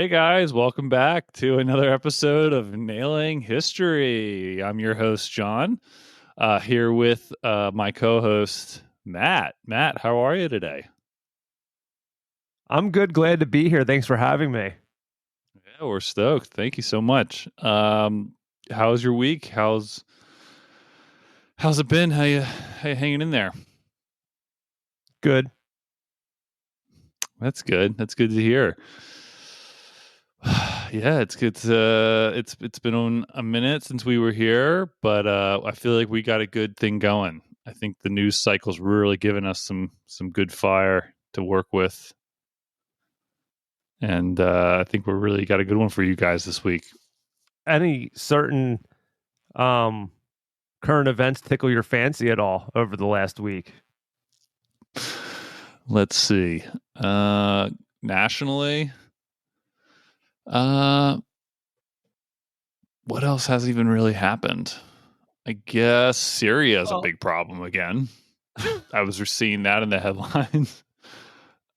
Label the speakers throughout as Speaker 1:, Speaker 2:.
Speaker 1: Hey guys, welcome back to another episode of Nailing History. I'm your host, John, here with my co-host, Matt. Matt, how are you today?
Speaker 2: I'm good. Glad to be here. Thanks for having me.
Speaker 1: Yeah, we're stoked. Thank you so much. How's your week? How's it been? How you hanging in there?
Speaker 2: Good.
Speaker 1: That's good. That's good to hear. Yeah, it's good. It's been on a minute since we were here, but I feel like we got a good thing going. I think the news cycle's really given us some good fire to work with, and I think we're really got a good one for you guys this week.
Speaker 2: Any certain current events tickle your fancy at all over the last week?
Speaker 1: Let's see. Nationally, what else has even really happened? I guess Syria is a big problem again. I was seeing that in the headlines.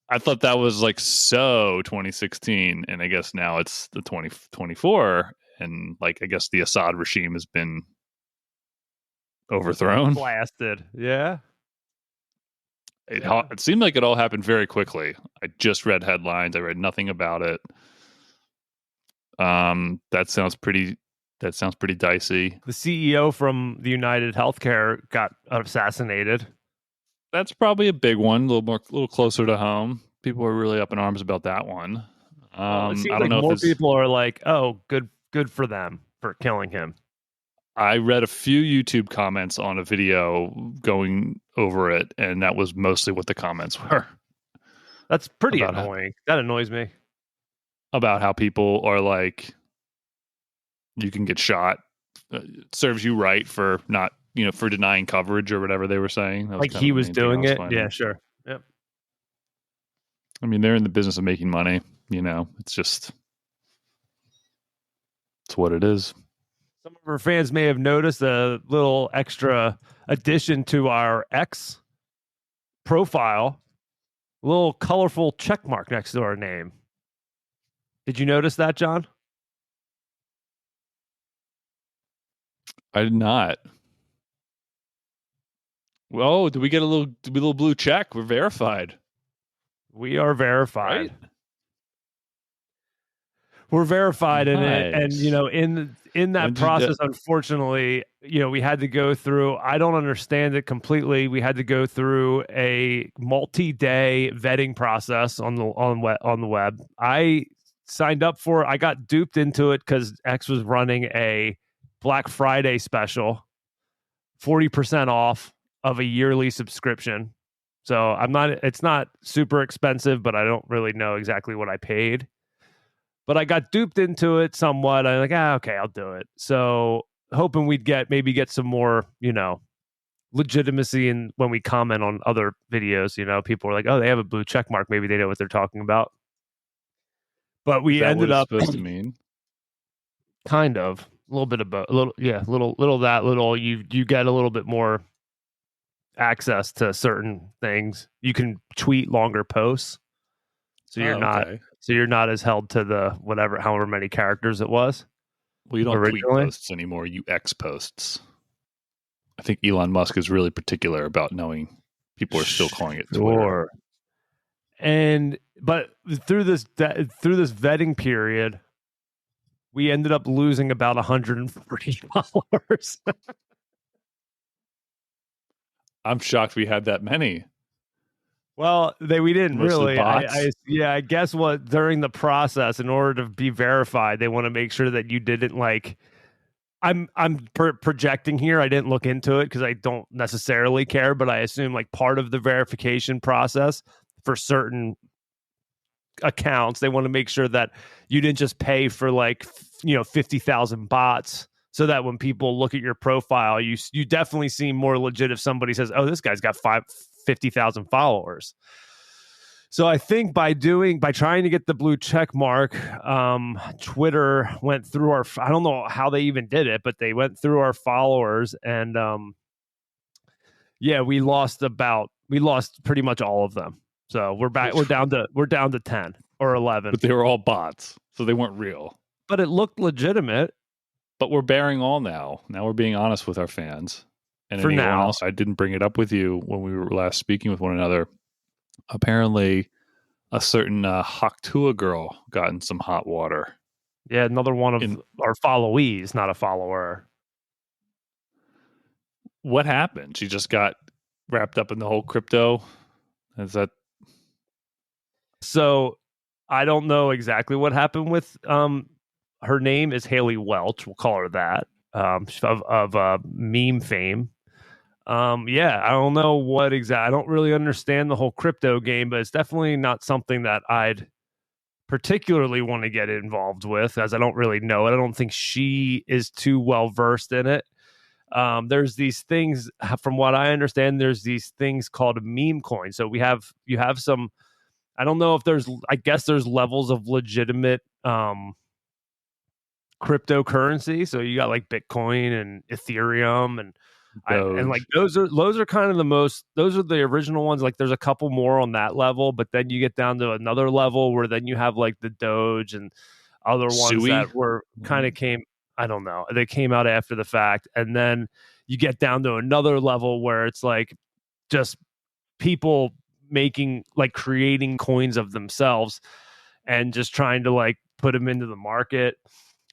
Speaker 1: I thought that was like so 2016, and I guess now it's the 2024, and like I guess the Assad regime has been overthrown.
Speaker 2: Blasted. Yeah.
Speaker 1: It seemed like it all happened very quickly. I just read headlines. I read nothing about it. That sounds pretty dicey.
Speaker 2: The CEO from the United Healthcare got assassinated.
Speaker 1: That's probably a big one, a little closer to home. People are really up in arms about that one.
Speaker 2: It seems
Speaker 1: I don't
Speaker 2: like
Speaker 1: know
Speaker 2: more
Speaker 1: if
Speaker 2: people are like, "Oh, good for them for killing him."
Speaker 1: I read a few YouTube comments on a video going over it, and that was mostly what the comments were.
Speaker 2: That's pretty annoying. That annoys me.
Speaker 1: About how people are like, you can get shot. It serves you right for not, for denying coverage or whatever they were saying. That was
Speaker 2: Like he was doing it.
Speaker 1: finding.
Speaker 2: Yeah, sure. Yep.
Speaker 1: I mean, they're in the business of making money. It's what it is.
Speaker 2: Some of our fans may have noticed a little extra addition to our X profile, a little colorful check mark next to our name. Did you notice that, John?
Speaker 1: I did not. Well, did we get a little blue check? We're verified.
Speaker 2: We are verified.
Speaker 1: Right?
Speaker 2: We're verified in
Speaker 1: Nice.
Speaker 2: it, and in that process, unfortunately, we had to go through. I don't understand it completely. We had to go through a multi-day vetting process on the web. I signed up for it. I got duped into it because X was running a Black Friday special, 40% off of a yearly subscription. So it's not super expensive, but I don't really know exactly what I paid. But I got duped into it somewhat. I'm like, okay, I'll do it. So hoping we'd maybe get some more, legitimacy in when we comment on other videos. People are like, oh, they have a blue check mark. Maybe they know what they're talking about. But we ended up
Speaker 1: supposed to mean
Speaker 2: kind of a little bit of both. Little that little you get a little bit more access to certain things. You can tweet longer posts, so you're not.
Speaker 1: Okay.
Speaker 2: So you're not as held to the however many characters it was.
Speaker 1: Well, you don't tweet posts anymore. You X posts. I think Elon Musk is really particular about knowing people are still calling it Twitter.
Speaker 2: But through this vetting period, we ended up losing about 140 followers.
Speaker 1: I'm shocked we had that many.
Speaker 2: Well, we didn't
Speaker 1: Mostly
Speaker 2: really. I guess during the process, in order to be verified, they want to make sure that you didn't like. I'm projecting here. I didn't look into it because I don't necessarily care, but I assume like part of the verification process for certain accounts, they want to make sure that you didn't just pay for 50,000 bots. So that when people look at your profile, you definitely seem more legit if somebody says, "Oh, this guy's got 50,000 followers." So I think by trying to get the blue check mark, Twitter went through I don't know how they even did it, but they went through our followers, and we lost pretty much all of them. So we're back. We're down to 10, or 11.
Speaker 1: But they were all bots, so they weren't real.
Speaker 2: But it looked legitimate.
Speaker 1: But we're bearing all now. Now we're being honest with our fans. And
Speaker 2: for
Speaker 1: anyone
Speaker 2: now.
Speaker 1: else, I didn't bring it up with you when we were last speaking with one another. Apparently, a certain Haktua girl got in some hot water.
Speaker 2: Yeah, another one of our followees, not a follower.
Speaker 1: What happened? She just got wrapped up in the whole crypto? Is that...
Speaker 2: So I don't know exactly what happened with her name is Haley Welch. We'll call her that. Of meme fame. Yeah, I don't know what exactly. I don't really understand the whole crypto game, but it's definitely not something that I'd particularly want to get involved with, as I don't really know it. I don't think she is too well versed in it. There's these things, from what I understand, there's these things called meme coins. So you have some, I don't know if I guess there's levels of legitimate cryptocurrency. So you got like Bitcoin and Ethereum and like those are kind of those are the original ones. Like there's a couple more on that level, but then you get down to another level where then you have like the Doge and other ones that were kind of I don't know. They came out after the fact. And then you get down to another level where it's like just people creating coins of themselves and just trying to like put them into the market.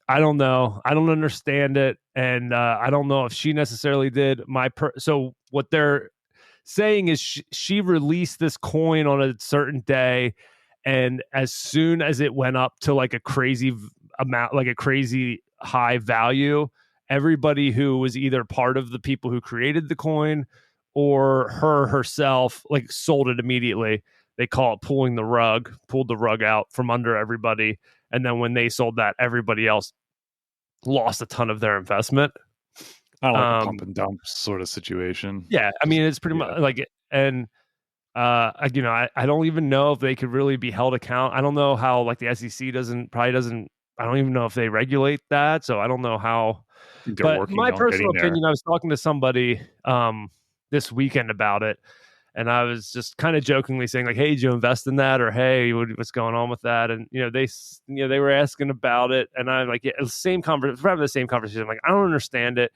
Speaker 2: I don't know. I don't understand it. And I don't know if she necessarily did. So what they're saying is she released this coin on a certain day. And as soon as it went up to like a crazy amount, like a crazy high value, everybody who was either part of the people who created the coin or herself, like sold it immediately. They call it pulled the rug out from under everybody. And then when they sold that, everybody else lost a ton of their investment.
Speaker 1: Kind of like a pump and dump sort of situation.
Speaker 2: Yeah. I mean, it's pretty much like, and I don't even know if they could really be held account. I don't know how, like, the SEC doesn't, I don't even know if they regulate that. So I don't know how, but my personal opinion, I was talking to somebody this weekend about it. And I was just kind of jokingly saying, like, hey, did you invest in that? Or, hey, what's going on with that? And, they were asking about it. And I'm like, yeah, we're having the same conversation. I'm like, I don't understand it.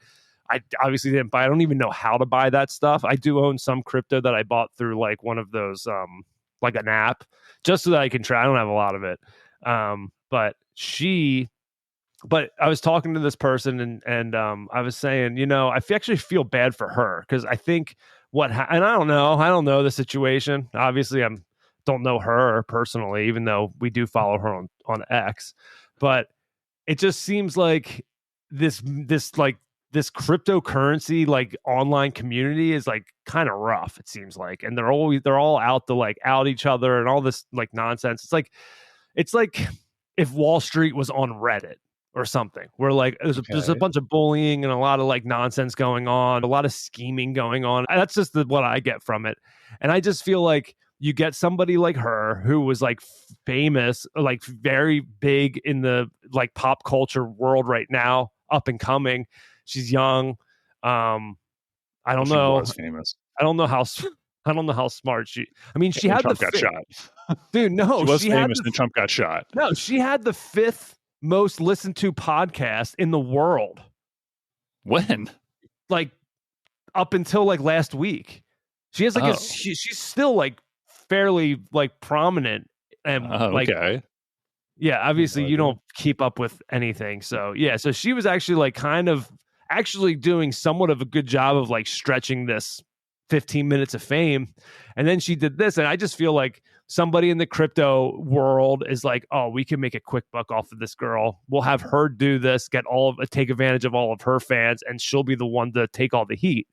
Speaker 2: I obviously didn't buy. I don't even know how to buy that stuff. I do own some crypto that I bought through like one of those, like an app, just so that I can try. I don't have a lot of it. But I was talking to this person and I was saying, I actually feel bad for her because I think and I don't know the situation. Obviously, I don't know her personally, even though we do follow her on X. But it just seems like this cryptocurrency like online community is like kind of rough. It seems like, and they're all out to like out each other and all this like nonsense. It's like if Wall Street was on Reddit or something, where like there's a bunch of bullying and a lot of like nonsense going on, a lot of scheming going on. That's just what I get from it. And I just feel like you get somebody like her who was like famous, like very big in the like pop culture world right now, up and coming. She's young. I don't know.
Speaker 1: She was famous.
Speaker 2: I don't know how smart she. I mean, she had
Speaker 1: Trump got shot.
Speaker 2: Dude, no,
Speaker 1: she was famous and Trump got shot.
Speaker 2: No, she had the 5th most listened to podcast in the world.
Speaker 1: When?
Speaker 2: Like up until like last week. She has like she's still like fairly like prominent and like yeah, obviously you don't keep up with anything. So yeah, so she was actually like kind of actually doing somewhat of a good job of like stretching this 15 minutes of fame. And then she did this. And I just feel like somebody in the crypto world is like, oh, we can make a quick buck off of this girl. We'll have her do this, take advantage of all of her fans, and she'll be the one to take all the heat.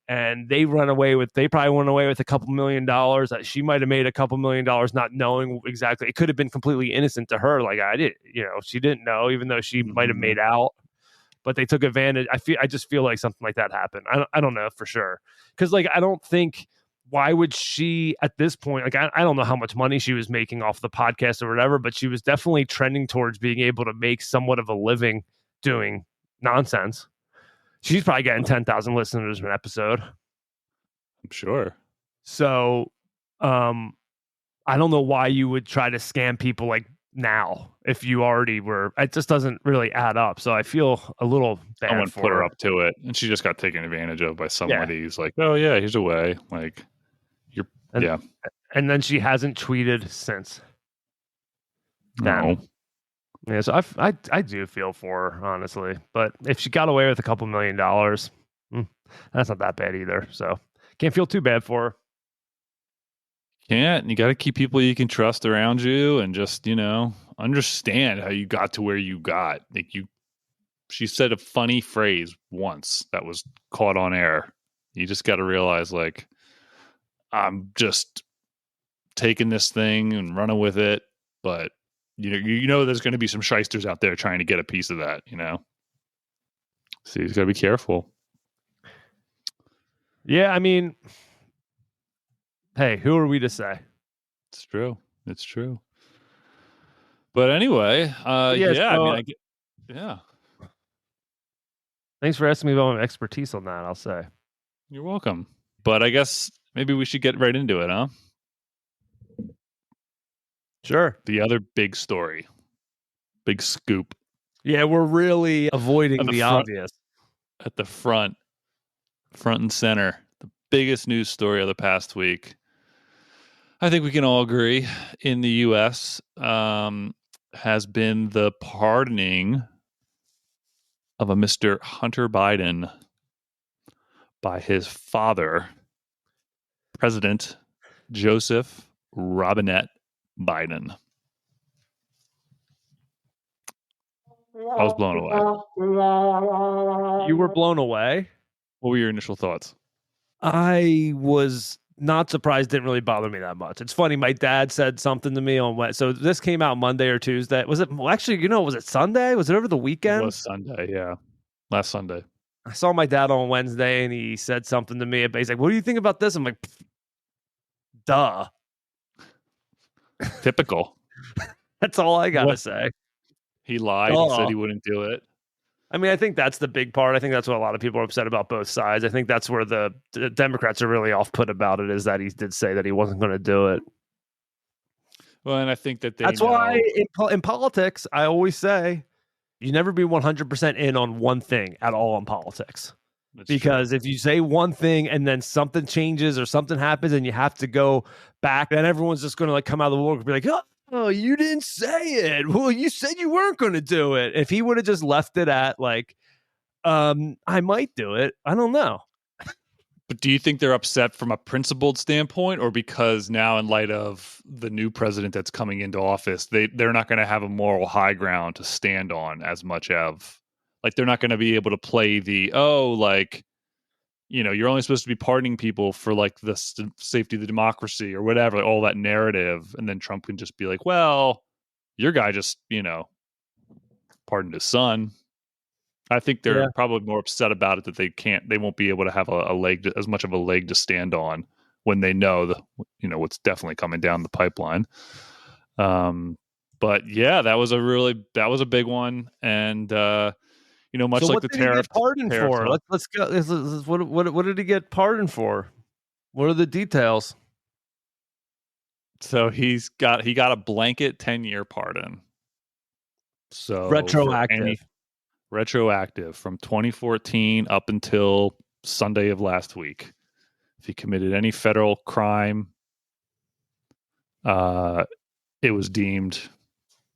Speaker 2: And they probably went away with a couple $1 million. She might have made a couple $1 million not knowing exactly. It could have been completely innocent to her. Like she didn't know, even though she might have made out. But they took advantage. I just feel like something like that happened. I don't know for sure. Because like I don't think, why would she at this point, like I don't know how much money she was making off the podcast or whatever, but she was definitely trending towards being able to make somewhat of a living doing nonsense. She's probably getting 10,000 listeners an episode.
Speaker 1: I'm sure.
Speaker 2: So I don't know why you would try to scam people like now if you already were. It just doesn't really add up. So I feel a little bad
Speaker 1: Someone
Speaker 2: for
Speaker 1: put her
Speaker 2: her.
Speaker 1: up to it, and she just got taken advantage of by
Speaker 2: Yeah.
Speaker 1: somebody who's like, "Oh yeah, here's a way." Like,
Speaker 2: and,
Speaker 1: yeah.
Speaker 2: And then she hasn't tweeted since then.
Speaker 1: No.
Speaker 2: Yeah, so I do feel for her, honestly. But if she got away with a couple $1 million, that's not that bad either. So can't feel too bad for her.
Speaker 1: Can't. And you got to keep people you can trust around you, and just understand how you got to where you got. Like she said a funny phrase once that was caught on air. You just got to realize, like, I'm just taking this thing and running with it, but there's going to be some shysters out there trying to get a piece of that. So you got to be careful.
Speaker 2: Yeah, I mean, hey, who are we to say?
Speaker 1: It's true. It's true. But anyway, yeah.
Speaker 2: Thanks for asking me about my expertise on that, I'll say.
Speaker 1: You're welcome. But I guess maybe we should get right into it, huh?
Speaker 2: Sure.
Speaker 1: The other big story. Big scoop.
Speaker 2: Yeah, we're really avoiding the obvious.
Speaker 1: At the front and center. The biggest news story of the past week. I think we can all agree in the U.S. Has been the pardoning of a Mr. Hunter Biden by his father, President Joseph Robinette Biden. I was blown away.
Speaker 2: You were blown away?
Speaker 1: What were your initial thoughts?
Speaker 2: I was not surprised. Didn't really bother me that much. It's funny. My dad said something to me on Wednesday. So this came out Monday or Tuesday. Was it actually? Was it Sunday? Was it over the weekend?
Speaker 1: It was Sunday. Yeah, last Sunday.
Speaker 2: I saw my dad on Wednesday, and he said something to me. He's like, "What do you think about this?" I'm like, "Duh."
Speaker 1: Typical.
Speaker 2: That's all I gotta say.
Speaker 1: He lied and said he wouldn't do it.
Speaker 2: I mean, I think that's the big part. I think that's what a lot of people are upset about both sides. I think that's where the Democrats are really off-put about it, is that he did say that he wasn't going to do it.
Speaker 1: Well, and I think that
Speaker 2: that's why in politics, I always say you never be 100% in on one thing at all in politics. That's because true. If you say one thing and then something changes or something happens and you have to go back, then everyone's just going to come out of the woodwork and be like, oh, you didn't say it. Well, you said you weren't going to do it. If he would have just left it at I might do it. I don't know.
Speaker 1: But do you think they're upset from a principled standpoint, or because now, in light of the new president that's coming into office, they're not going to have a moral high ground to stand on as much of, they're not going to be able to play the, you're only supposed to be pardoning people for the safety of the democracy or whatever, all that narrative. And then Trump can just be like, well, your guy just, pardoned his son. I think they're probably more upset about it that they won't be able to have as much of a leg to stand on when they know what's definitely coming down the pipeline. But yeah, that was a big one. And, much
Speaker 2: so
Speaker 1: like the tariff.
Speaker 2: What did he get pardoned for? Let's go. What did he get pardoned for? What are the details?
Speaker 1: So he got a blanket 10-year pardon. So retroactive from 2014 up until Sunday of last week. If he committed any federal crime, it was deemed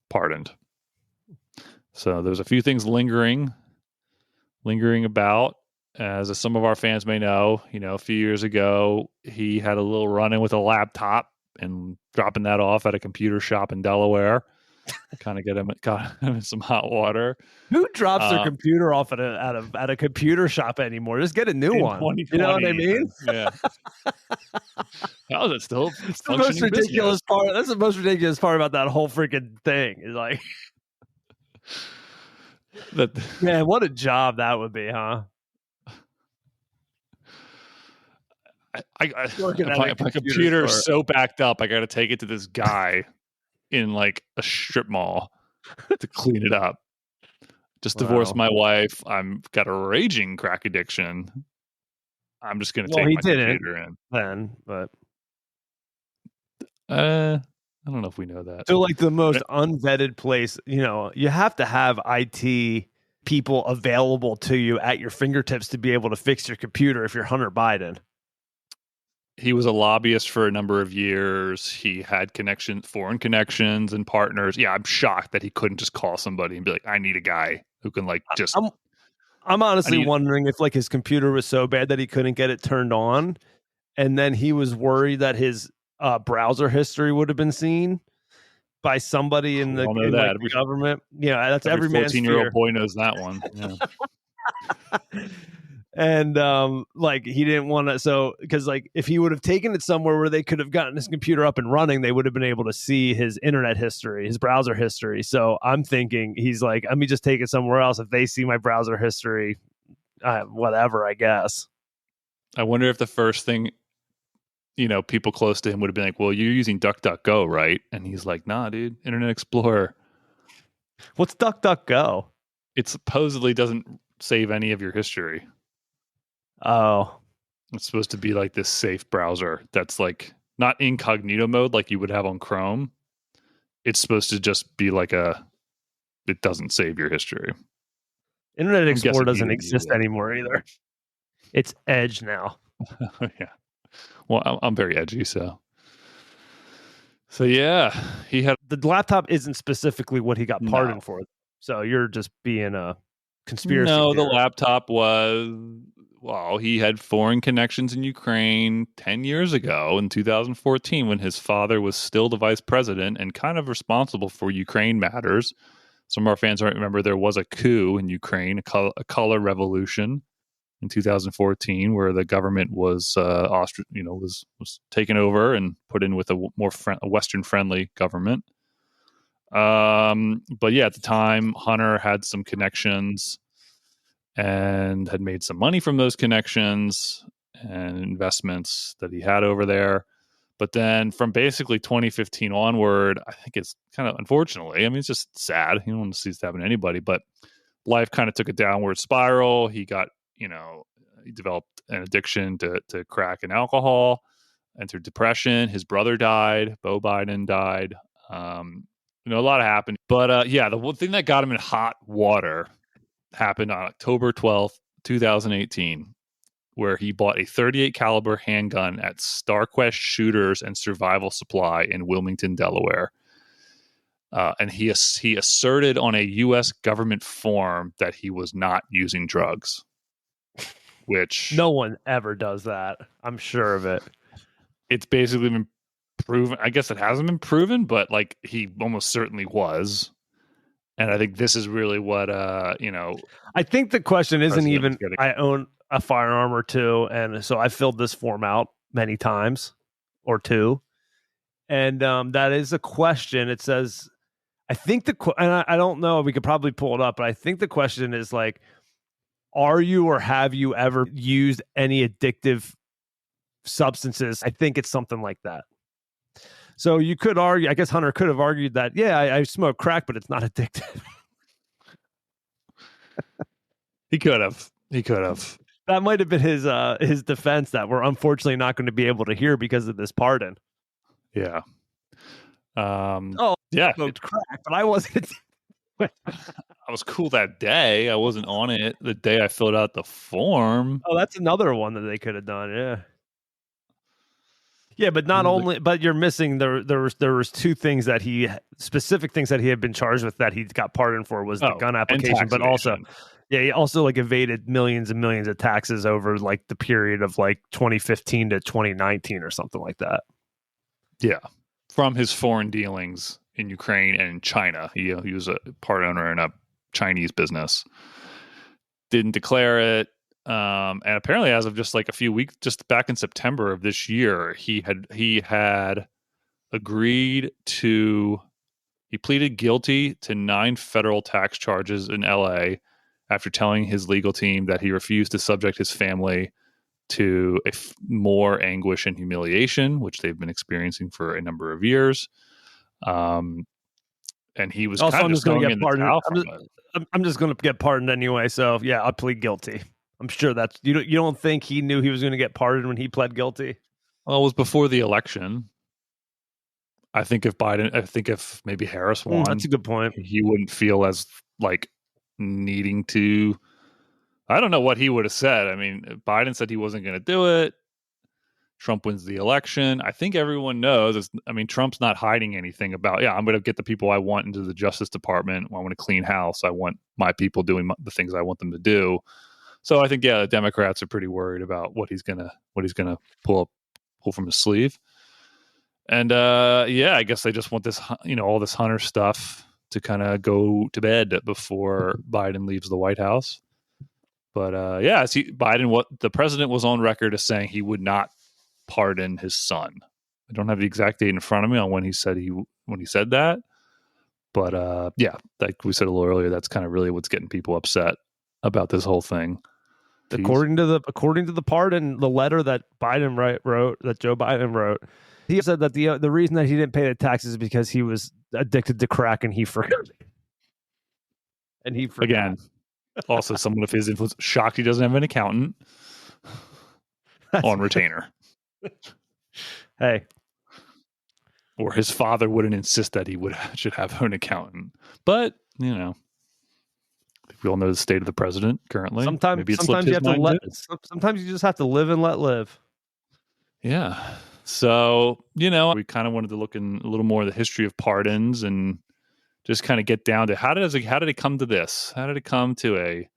Speaker 1: pardoned. So there's a few things lingering about. As some of our fans may know, a few years ago, he had a little run-in with a laptop and dropping that off at a computer shop in Delaware. Kind of got him in some hot water.
Speaker 2: Who drops their computer off at a computer shop anymore? Just get a new one. You know what I mean?
Speaker 1: Yeah. How is it still
Speaker 2: That's the most ridiculous part. That's the most ridiculous part about that whole freaking thing. Is man, what a job that would be, huh?
Speaker 1: My computer is so backed up, I got to take it to this guy in a strip mall to clean it up. Just divorced my wife. I'm got a raging crack addiction. I'm just going to take my computer in.
Speaker 2: Then, but
Speaker 1: I don't know if we know that.
Speaker 2: So, like the most unvetted place, you have to have IT people available to you at your fingertips to be able to fix your computer if you're Hunter Biden.
Speaker 1: He was a lobbyist for a number of years. He had foreign connections and partners. Yeah, I'm shocked that he couldn't just call somebody and be like, I need a guy who can
Speaker 2: I'm honestly wondering if like his computer was so bad that he couldn't get it turned on, and then he was worried that his browser history would have been seen by somebody in the government. Yeah, that's every man's
Speaker 1: 14-year-old boy knows that one. Yeah.
Speaker 2: And like he didn't want to, so because like if he would have taken it somewhere where they could have gotten his computer up and running, they would have been able to see his internet history, his browser history. So I'm thinking he's like, let me just take it somewhere else. If they see my browser history, whatever, I guess.
Speaker 1: I wonder if the first thing, people close to him would have been like, well, you're using DuckDuckGo, right? And he's like, nah, dude, Internet Explorer.
Speaker 2: What's DuckDuckGo?
Speaker 1: It supposedly doesn't save any of your history.
Speaker 2: Oh.
Speaker 1: It's supposed to be like this safe browser that's like not incognito mode like you would have on Chrome. It's supposed to just be like it doesn't save your history.
Speaker 2: Internet Explorer doesn't exist anymore either. It's Edge now.
Speaker 1: Yeah. Well, I'm very edgy, so yeah, he had
Speaker 2: the laptop isn't specifically what he got pardoned for. So you're just being a conspiracy theorist.
Speaker 1: The laptop was, he had foreign connections in Ukraine 10 years ago in 2014 when his father was still the vice president and kind of responsible for Ukraine matters. Some of our fans might remember there was a coup in Ukraine, a color revolution in 2014, where the government was was taken over and put in with a more Western-friendly government. But yeah, at the time, Hunter had some connections and had made some money from those connections and investments that he had over there. But then from basically 2015 onward, I think it's kind of, unfortunately, I mean, it's just sad. You don't want to see this happen to anybody, but life kind of took a downward spiral. He got, he developed an addiction to crack and alcohol, entered depression. His brother died. Beau Biden died. A lot happened. But the one thing that got him in hot water happened on October 12th, 2018, where he bought a .38 caliber handgun at StarQuest Shooters and Survival Supply in Wilmington, Delaware. And he asserted on a U.S. government form that he was not using drugs, which
Speaker 2: no one ever does that. I'm sure of it.
Speaker 1: It's basically been proven. I guess it hasn't been proven, but like he almost certainly was. And I think this is really what I
Speaker 2: think the question isn't even I own a firearm or two, and so I filled this form out many times or two, and that is a question. It says, I think and I don't know, we could probably pull it up, but I think the question is like, are you or have you ever used any addictive substances? I think it's something like that. So you could argue, I guess Hunter could have argued that, yeah, I smoke crack, but it's not addictive.
Speaker 1: He could have.
Speaker 2: That might have been his defense that we're unfortunately not going to be able to hear because of this pardon.
Speaker 1: Yeah.
Speaker 2: I smoked crack, but I wasn't.
Speaker 1: I was cool that day. I wasn't on it the day I filled out the form.
Speaker 2: Oh, that's another one that they could have done. Yeah. Yeah, but not only, but you're missing there was two things specific things that he had been charged with that he got pardoned for was the gun application, but also, he also like evaded millions and millions of taxes over like the period of like 2015 to 2019 or something like that.
Speaker 1: Yeah, from his foreign dealings in Ukraine and China. He was a part owner in a Chinese business. Didn't declare it. And apparently as of just like a few weeks, just back in September of this year, he had agreed to, he pleaded guilty to 9 federal tax charges in LA after telling his legal team that he refused to subject his family to more anguish and humiliation, which they've been experiencing for a number of years. And he was also, kind of just going to get pardoned.
Speaker 2: I'm just going to get pardoned anyway. So yeah, I'll plead guilty. I'm sure that's, you don't think he knew he was going to get pardoned when he pled guilty?
Speaker 1: Well, it was before the election. I think if maybe Harris won,
Speaker 2: that's a good point.
Speaker 1: He wouldn't feel as like needing to. I don't know what he would have said. I mean, Biden said he wasn't going to do it. Trump wins the election. I think everyone knows. Trump's not hiding anything about, I'm going to get the people I want into the Justice Department. I want a clean house. I want my people doing the things I want them to do. So I think, the Democrats are pretty worried about what he's gonna pull from his sleeve. And I guess they just want this, all this Hunter stuff to kind of go to bed before Biden leaves the White House. But the president was on record as saying he would not pardon his son. I don't have the exact date in front of me on when he said that. But like we said a little earlier, that's kind of really what's getting people upset about this whole thing.
Speaker 2: According to the pardon, the letter that Joe Biden wrote, he said that the reason that he didn't pay the taxes is because he was addicted to crack and he forgot.
Speaker 1: Again, also someone of his influence, shocked he doesn't have an accountant on retainer.
Speaker 2: Hey.
Speaker 1: Or his father wouldn't insist that he should have an accountant. But, we all know the state of the president currently.
Speaker 2: Sometimes you just have to live and let live.
Speaker 1: Yeah. So, we kind of wanted to look in a little more of the history of pardons and just kind of get down to how did it come to this? How did it come to a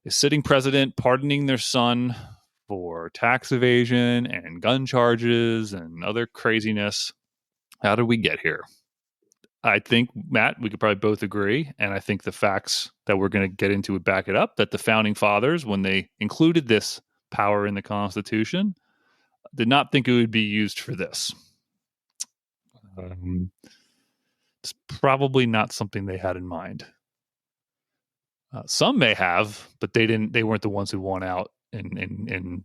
Speaker 1: sitting president pardoning their son for tax evasion and gun charges and other craziness? How did we get here? I think, Matt, we could probably both agree, and I think the facts that we're going to get into would back it up, that the Founding Fathers, when they included this power in the Constitution, did not think it would be used for this. It's probably not something they had in mind. Some may have, but they didn't. They weren't the ones who won out, and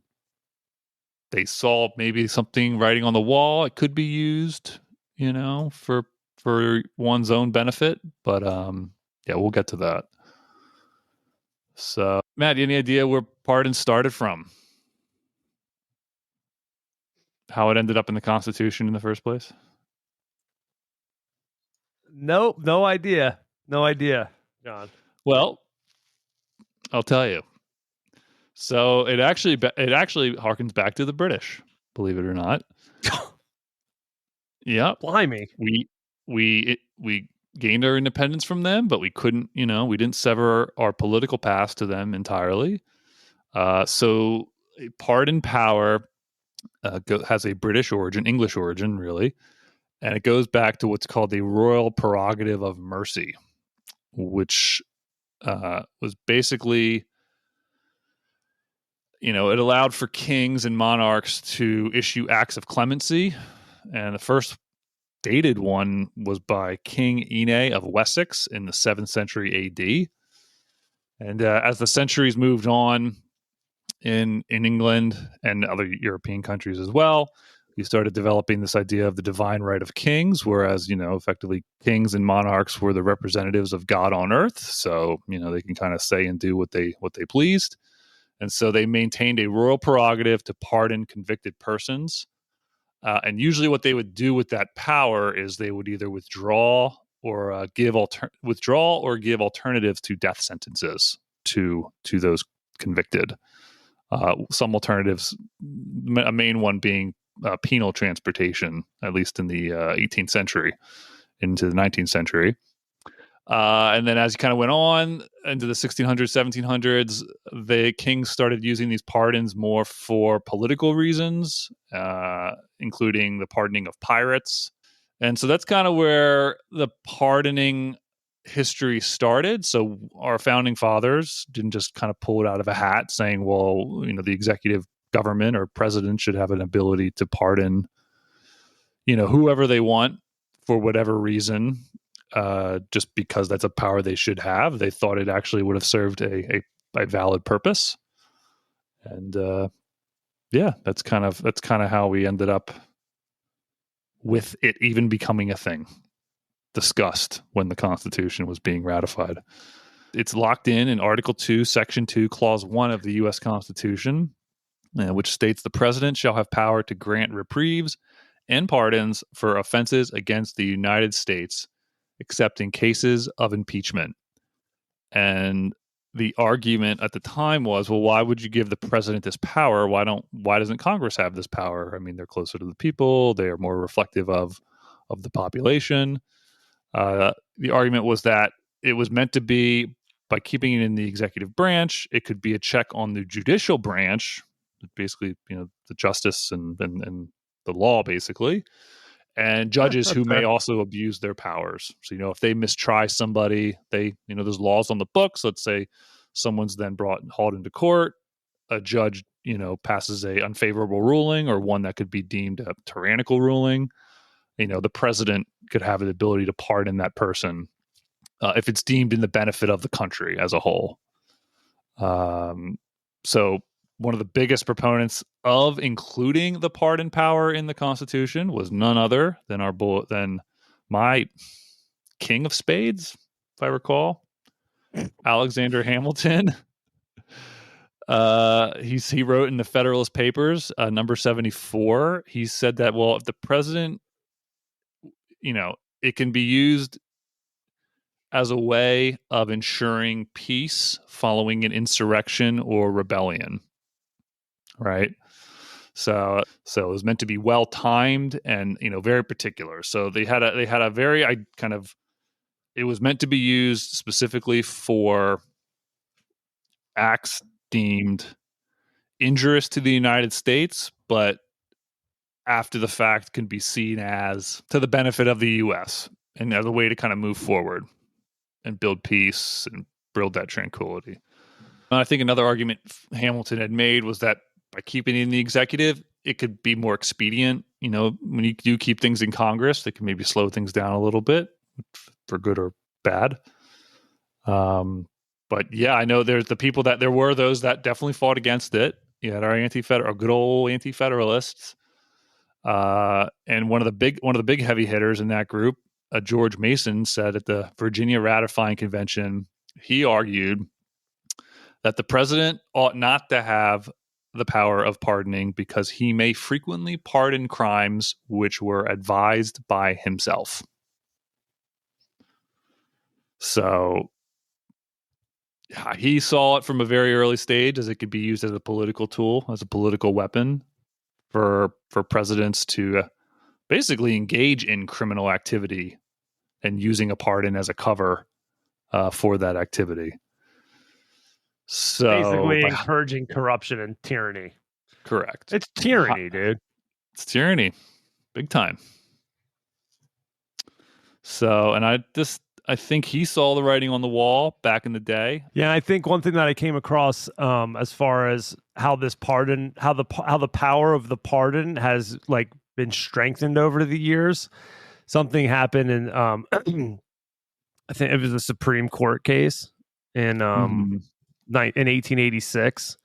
Speaker 1: they saw maybe something writing on the wall. It could be used, for one's own benefit. But we'll get to that. So, Matt, any idea where pardon started from? How it ended up in the Constitution in the first place?
Speaker 2: Nope, no idea, John.
Speaker 1: Well, I'll tell you. So it actually harkens back to the British, believe it or not. Yeah,
Speaker 2: blimey.
Speaker 1: We gained our independence from them, but we couldn't. We didn't sever our political past to them entirely. So pardon power has a British origin, English origin, really, and it goes back to what's called the royal prerogative of mercy, which was basically, it allowed for kings and monarchs to issue acts of clemency. And the first dated one was by King Ine of Wessex in the 7th century AD. And as the centuries moved on in England and other European countries as well, we started developing this idea of the divine right of kings, whereas, effectively kings and monarchs were the representatives of God on earth. So, they can kind of say and do what they pleased. And so they maintained a royal prerogative to pardon convicted persons. And usually what they would do with that power is they would either withdraw or give alternatives to death sentences to those convicted. Some alternatives, a main one being penal transportation, at least in the 18th century into the 19th century. And then as you kind of went on into the 1600s, 1700s, the kings started using these pardons more for political reasons, including the pardoning of pirates. And so that's kind of where the pardoning history started. So our founding fathers didn't just kind of pull it out of a hat saying, well, the executive government or president should have an ability to pardon, whoever they want for whatever reason. Just because that's a power they should have. They thought it actually would have served a valid purpose. And that's kind of how we ended up with it even becoming a thing discussed when the Constitution was being ratified. It's locked in Article 2, Section 2, Clause 1 of the U.S. Constitution, which states the president shall have power to grant reprieves and pardons for offenses against the United States, except in cases of impeachment. And the argument at the time was, well, why would you give the president this power? Why doesn't Congress have this power? I mean, they're closer to the people. They are more reflective of the population. The argument was that it was meant to be, by keeping it in the executive branch, it could be a check on the judicial branch, basically, the justice and the law, basically, and judges who may also abuse their powers. So, if they mistry somebody, there's laws on the books. Let's say someone's then hauled into court. A judge, passes a unfavorable ruling, or one that could be deemed a tyrannical ruling. The president could have the ability to pardon that person if it's deemed in the benefit of the country as a whole. So one of the biggest proponents of including the pardon power in the Constitution was none other than my king of spades, if I recall, Alexander Hamilton. He wrote in the Federalist Papers, number 74. He said that, well, if the president, it can be used as a way of ensuring peace following an insurrection or rebellion. Right. So it was meant to be well timed and, very particular. So they had a very, it was meant to be used specifically for acts deemed injurious to the United States, but after the fact can be seen as to the benefit of the U.S. and as a way to kind of move forward and build peace and build that tranquility. And I think another argument Hamilton had made was that by keeping it in the executive, it could be more expedient. When you do keep things in Congress, they can maybe slow things down a little bit for good or bad. But yeah, I know there were those that definitely fought against it. You had our good old anti-federalists. And one of the big heavy hitters in that group, George Mason, said at the Virginia Ratifying Convention, he argued that the president ought not to have the power of pardoning because he may frequently pardon crimes which were advised by himself. So he saw it from a very early stage as it could be used as a political tool, as a political weapon for presidents to basically engage in criminal activity and using a pardon as a cover for that activity. So
Speaker 2: basically encouraging corruption and tyranny.
Speaker 1: Correct.
Speaker 2: It's tyranny, dude.
Speaker 1: It's tyranny. Big time. So, and I think he saw the writing on the wall back in the day.
Speaker 2: Yeah, I think one thing that I came across as far as how this pardon, how the power of the pardon has been strengthened over the years. Something happened in I think it was a Supreme Court case in 1886.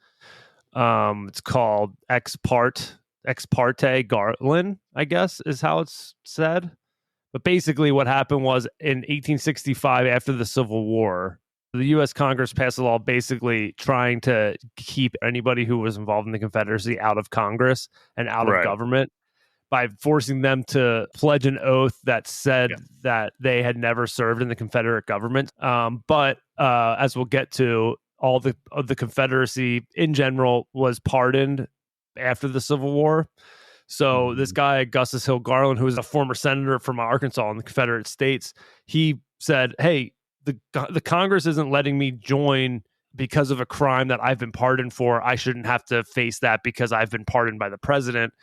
Speaker 2: It's called ex parte Garland, I guess is how it's said. But basically what happened was in 1865, after the Civil War, the U.S. Congress passed a law basically trying to keep anybody who was involved in the Confederacy out of Congress and out of government by forcing them to pledge an oath that said that they had never served in the Confederate government. But as we'll get to, all the Confederacy in general was pardoned after the Civil War. So this guy, Augustus Hill Garland, who was a former senator from Arkansas in the Confederate States, he said, hey, the Congress isn't letting me join because of a crime that I've been pardoned for. I shouldn't have to face that because I've been pardoned by the president.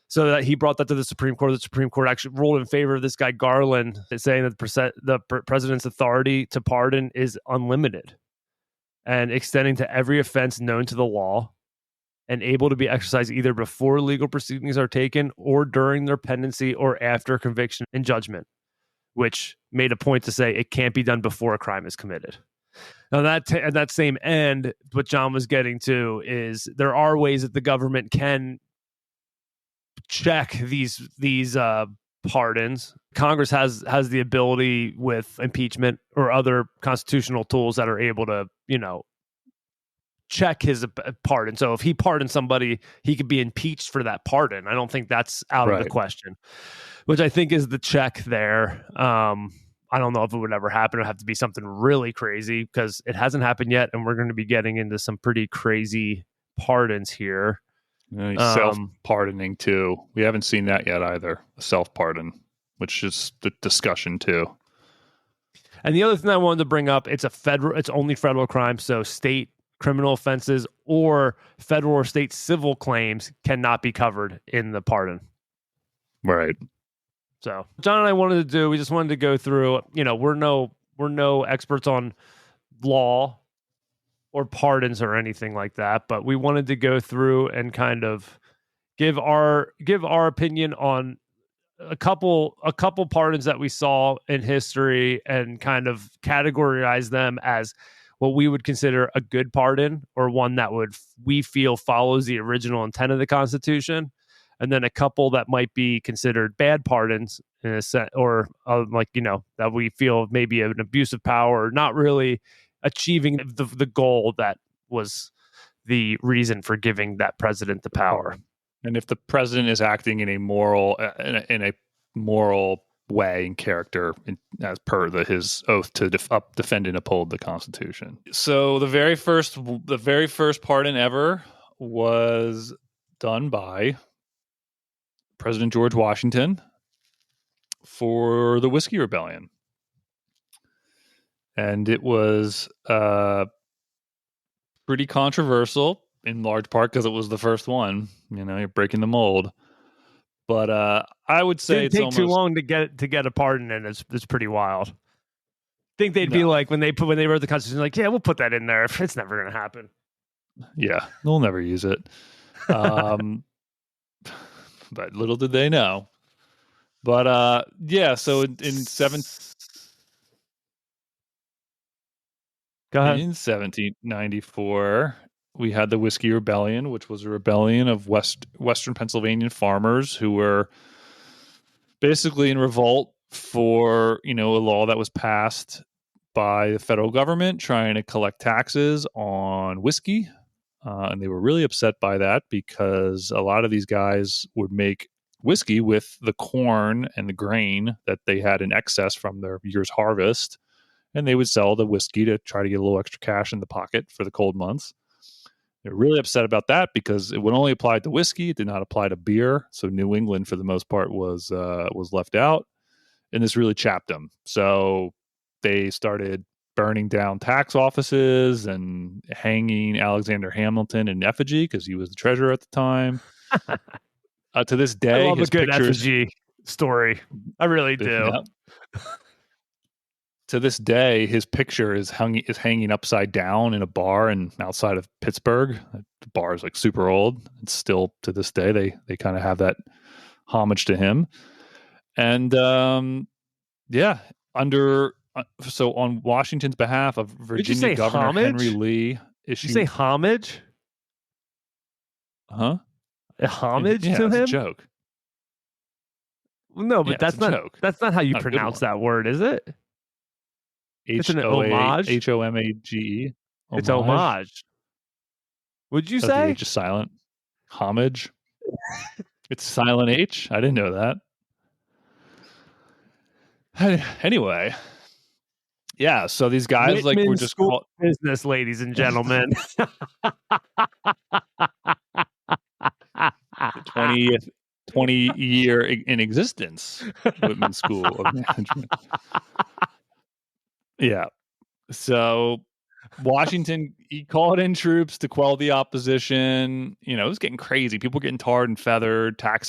Speaker 2: So that he brought that to the Supreme Court. The Supreme Court actually ruled in favor of this guy Garland, saying that the president's authority to pardon is unlimited and extending to every offense known to the law and able to be exercised either before legal proceedings are taken or during their pendency or after conviction and judgment, which made a point to say it can't be done before a crime is committed. Now, at that same end, what John was getting to is there are ways that the government can check these pardons. Congress has the ability with impeachment or other constitutional tools that are able to, check his pardon. So if he pardoned somebody, he could be impeached for that pardon. I don't think that's out of the question, which I think is the check there. I don't know if it would ever happen. It would have to be something really crazy because it hasn't happened yet, and we're going to be getting into some pretty crazy pardons here.
Speaker 1: Self-pardoning too. We haven't seen that yet either. A self-pardon, which is the discussion too.
Speaker 2: And the other thing I wanted to bring up, it's only federal crime, so state criminal offenses or federal or state civil claims cannot be covered in the pardon.
Speaker 1: Right.
Speaker 2: So John and I we just wanted to go through, we're no experts on law or pardons or anything like that, but we wanted to go through and kind of give our opinion on a couple pardons that we saw in history and kind of categorize them as what we would consider a good pardon or one that we feel follows the original intent of the Constitution, and then a couple that might be considered bad pardons in a sense, or that we feel maybe an abuse of power or not really achieving the goal that was the reason for giving that president the power.
Speaker 1: And if the president is acting in a moral way and character, as per his oath to defend and uphold the Constitution. So the very first pardon ever was done by President George Washington for the Whiskey Rebellion, and it was pretty controversial in large part because it was the first one. You're breaking the mold. But I would say
Speaker 2: it's almost too long to get a pardon, and it's pretty wild. I think they'd be like when they wrote the Constitution, like, yeah, we'll put that in there. It's never going to happen.
Speaker 1: Yeah, they'll never use it. But little did they know. But yeah, so in 1794, we had the Whiskey Rebellion, which was a rebellion of Western Pennsylvania farmers who were basically in revolt for, a law that was passed by the federal government trying to collect taxes on whiskey. And they were really upset by that because a lot of these guys would make whiskey with the corn and the grain that they had in excess from their year's harvest. And they would sell the whiskey to try to get a little extra cash in the pocket for the cold months. They're really upset about that because it would only apply to whiskey. It did not apply to beer. So New England, for the most part, was left out. And this really chapped them. So they started burning down tax offices and hanging Alexander Hamilton in effigy because he was the treasurer at the time. To this day,
Speaker 2: I love a good effigy story. I really do.
Speaker 1: Yeah. To this day, his picture is hanging upside down in a bar outside of Pittsburgh. The bar is like super old. It's still to this day they kind of have that homage to him. And yeah, so on Washington's behalf, of Virginia Governor
Speaker 2: homage?
Speaker 1: Henry Lee issued.
Speaker 2: Did you say homage?
Speaker 1: Huh?
Speaker 2: A homage to him?
Speaker 1: It's a joke.
Speaker 2: No, but that's not joke. That's not how you pronounce that word, is it? It's an homage.
Speaker 1: Homage.
Speaker 2: It's homage. Would you say?
Speaker 1: The H is silent. Homage. It's silent H. I didn't know that. Anyway, yeah. So these guys
Speaker 2: Whitman
Speaker 1: were just
Speaker 2: school business, ladies and gentlemen.
Speaker 1: 20 year in existence, Whitman School of Management. Yeah. So Washington, he called in troops to quell the opposition. It was getting crazy. People were getting tarred and feathered. Tax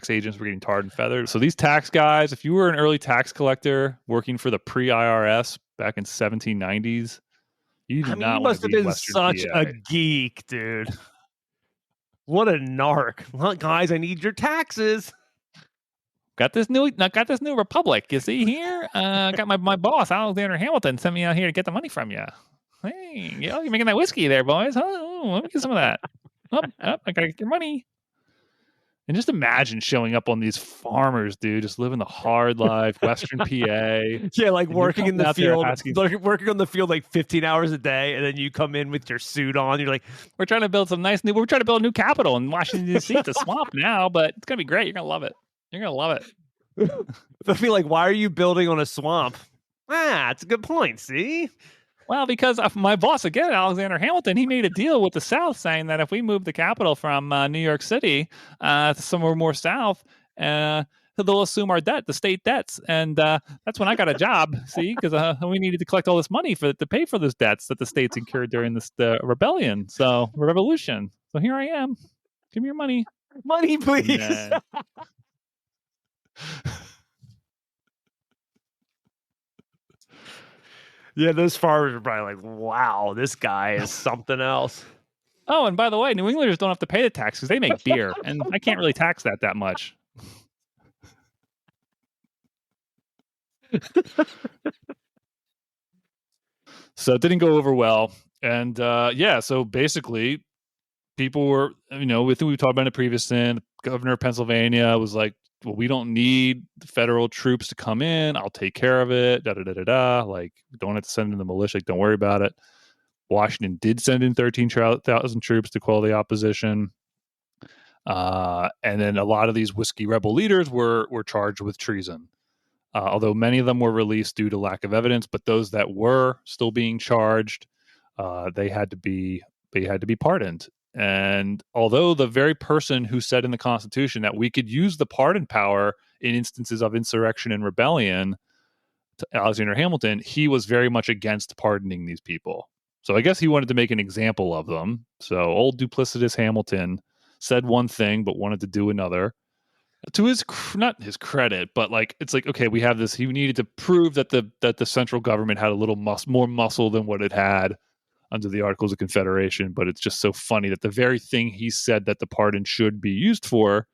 Speaker 1: agents were getting tarred and feathered. So these tax guys, if you were an early tax collector working for the pre-IRS back in 1790s, you must have been
Speaker 2: such a geek, dude. What a narc. Well, guys, I need your taxes.
Speaker 1: Got this new republic. You see here? Got my boss, Alexander Hamilton, sent me out here to get the money from you. Hey, you're making that whiskey there, boys. Oh, let me get some of that. I gotta get your money. And just imagine showing up on these farmers, dude, just living the hard life, Western PA.
Speaker 2: Yeah, like working in the field, working on the field like 15 hours a day, and then you come in with your suit on. You're like,
Speaker 1: we're trying to build we're trying to build a new capital in Washington, D.C. It's a swamp now, but it's going to be great. You're going to love it. You're going to love it.
Speaker 2: They'll be like, why are you building on a swamp? It's a good point, see?
Speaker 1: Well, because my boss, again, Alexander Hamilton, he made a deal with the South saying that if we move the capital from New York City to somewhere more south, they'll assume our debt, the state debts. And that's when I got a job, see, because we needed to collect all this money to pay for those debts that the states incurred during the revolution. So here I am. Give me your money.
Speaker 2: Money, please. Yeah, those farmers are probably like, wow, this guy is something else.
Speaker 1: Oh, and by the way, New Englanders don't have to pay the tax because they make beer, and I can't really tax that much. So it didn't go over well. And so basically, people were, we talked about in the previous thing, the governor of Pennsylvania was like, well, we don't need the federal troops to come in. I'll take care of it. Like, we don't have to send in the militia. Like, don't worry about it. Washington did send in 13,000 troops to quell the opposition. And then a lot of these whiskey rebel leaders were charged with treason. Although many of them were released due to lack of evidence, but those that were still being charged, they had to be pardoned. And although the very person who said in the Constitution that we could use the pardon power in instances of insurrection and rebellion, to Alexander Hamilton, he was very much against pardoning these people. So I guess he wanted to make an example of them. So old duplicitous Hamilton said one thing but wanted to do another. To his, not his credit, but like, it's like, okay, we have this. He needed to prove that the central government had a little more muscle than what it had under the Articles of Confederation. But it's just so funny that the very thing he said that the pardon should be used for,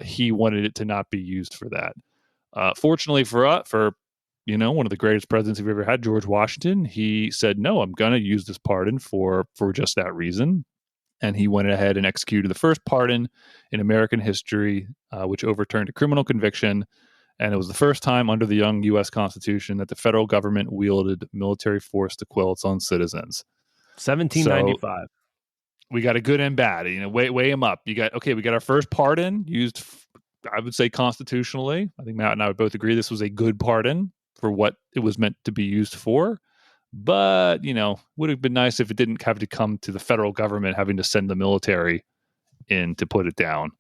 Speaker 1: he wanted it to not be used for that. Fortunately for one of the greatest presidents we've ever had, George Washington, he said, no, I'm going to use this pardon for just that reason. And he went ahead and executed the first pardon in American history, which overturned a criminal conviction. And it was the first time under the young U.S. Constitution that the federal government wielded military force to quell its own citizens.
Speaker 2: 1795.
Speaker 1: So we got a good and bad. Weigh them up. We got our first pardon used, I would say, constitutionally. I think Matt and I would both agree this was a good pardon for what it was meant to be used for. But, would have been nice if it didn't have to come to the federal government having to send the military in to put it down.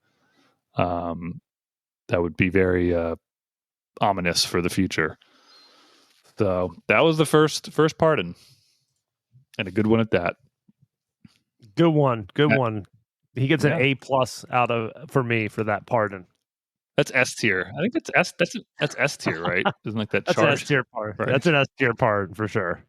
Speaker 1: That would be very ominous for the future. So that was the first pardon, and a good one at that.
Speaker 2: Good one. He gets an A+ for me for that pardon.
Speaker 1: That's S tier. I think that's S tier, right? Isn't like that
Speaker 2: that's
Speaker 1: charge?
Speaker 2: An S tier pardon.
Speaker 1: Right?
Speaker 2: That's an S tier pardon for sure.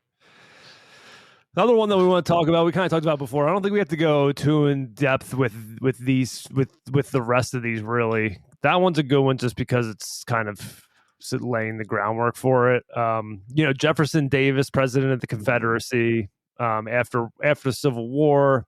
Speaker 2: Another one that we want to talk about, we kind of talked about before. I don't think we have to go too in depth with the rest of these, really. That one's a good one just because it's kind of laying the groundwork for it. Jefferson Davis, president of the Confederacy, after the Civil War.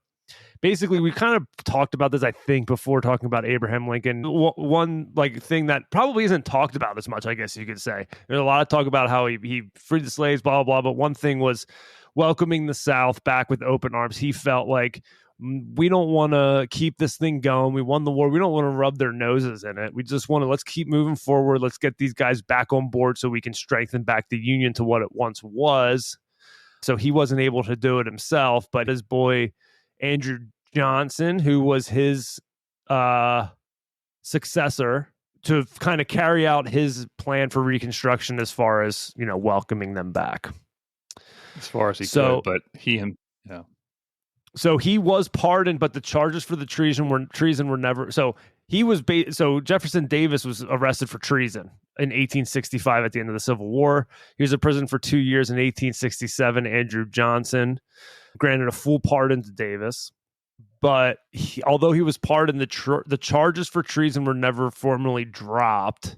Speaker 2: Basically, we kind of talked about this, I think, before talking about Abraham Lincoln. One thing that probably isn't talked about as much, I guess you could say. There's a lot of talk about how he freed the slaves, blah, blah, blah. But one thing was welcoming the South back with open arms. He felt like, we don't want to keep this thing going. We won the war. We don't want to rub their noses in it. We just want to, let's keep moving forward. Let's get these guys back on board so we can strengthen back the Union to what it once was. So he wasn't able to do it himself, but his boy, Andrew Johnson, who was his successor, to kind of carry out his plan for Reconstruction as far as, welcoming them back.
Speaker 1: As far as he could, but
Speaker 2: So he was pardoned, but the charges for the treason were never. So he was. So Jefferson Davis was arrested for treason in 1865 at the end of the Civil War. He was in prison for 2 years in 1867. Andrew Johnson granted a full pardon to Davis, but although he was pardoned, the charges for treason were never formally dropped.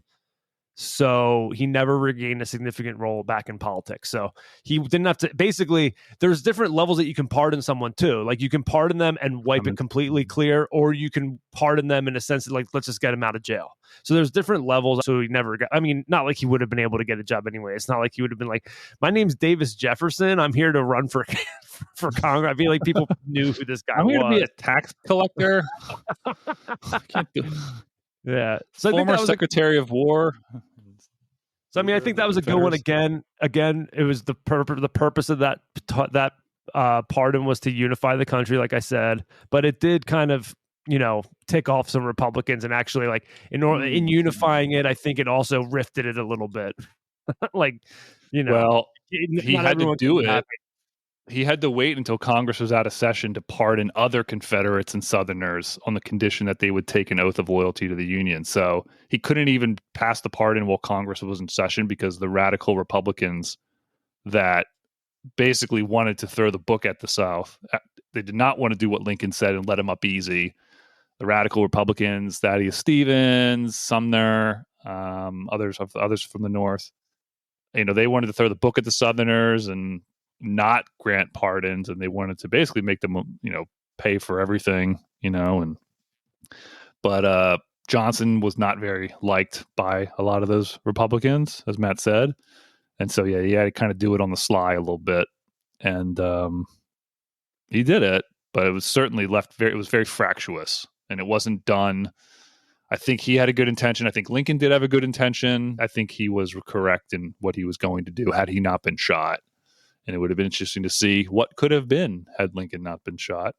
Speaker 2: So he never regained a significant role back in politics. So he didn't have to. Basically, there's different levels that you can pardon someone too. Like you can pardon them and wipe it completely clear, or you can pardon them in a sense that, like, let's just get him out of jail. So there's different levels. So he never got, I mean, not like he would have been able to get a job anyway. It's not like he would have been like, my name's Davis Jefferson, I'm here to run for for Congress. I feel like people knew who this guy was.
Speaker 1: I'm here to be a tax collector. I can't do.
Speaker 2: Yeah. So
Speaker 1: former Secretary of War.
Speaker 2: So I mean, I think that was a good one. Again, it was the purpose of that pardon was to unify the country, like I said. But it did kind of, tick off some Republicans, and actually, like in unifying it, I think it also rifted it a little bit. Like,
Speaker 1: well, he had to do it. He had to wait until Congress was out of session to pardon other Confederates and Southerners on the condition that they would take an oath of loyalty to the Union. So he couldn't even pass the pardon while Congress was in session because the radical Republicans that basically wanted to throw the book at the South, they did not want to do what Lincoln said and let him up easy. The radical Republicans, Thaddeus Stevens, Sumner, others from the North, they wanted to throw the book at the Southerners and not grant pardons, and they wanted to basically make them pay for everything, but Johnson was not very liked by a lot of those Republicans, as Matt said, and so he had to kind of do it on the sly a little bit, and he did it, but it was certainly it was very fractious, and it wasn't done. I think he had a good intention. I think Lincoln did have a good intention. I think he was correct in what he was going to do had he not been shot. And it would have been interesting to see what could have been had Lincoln not been shot.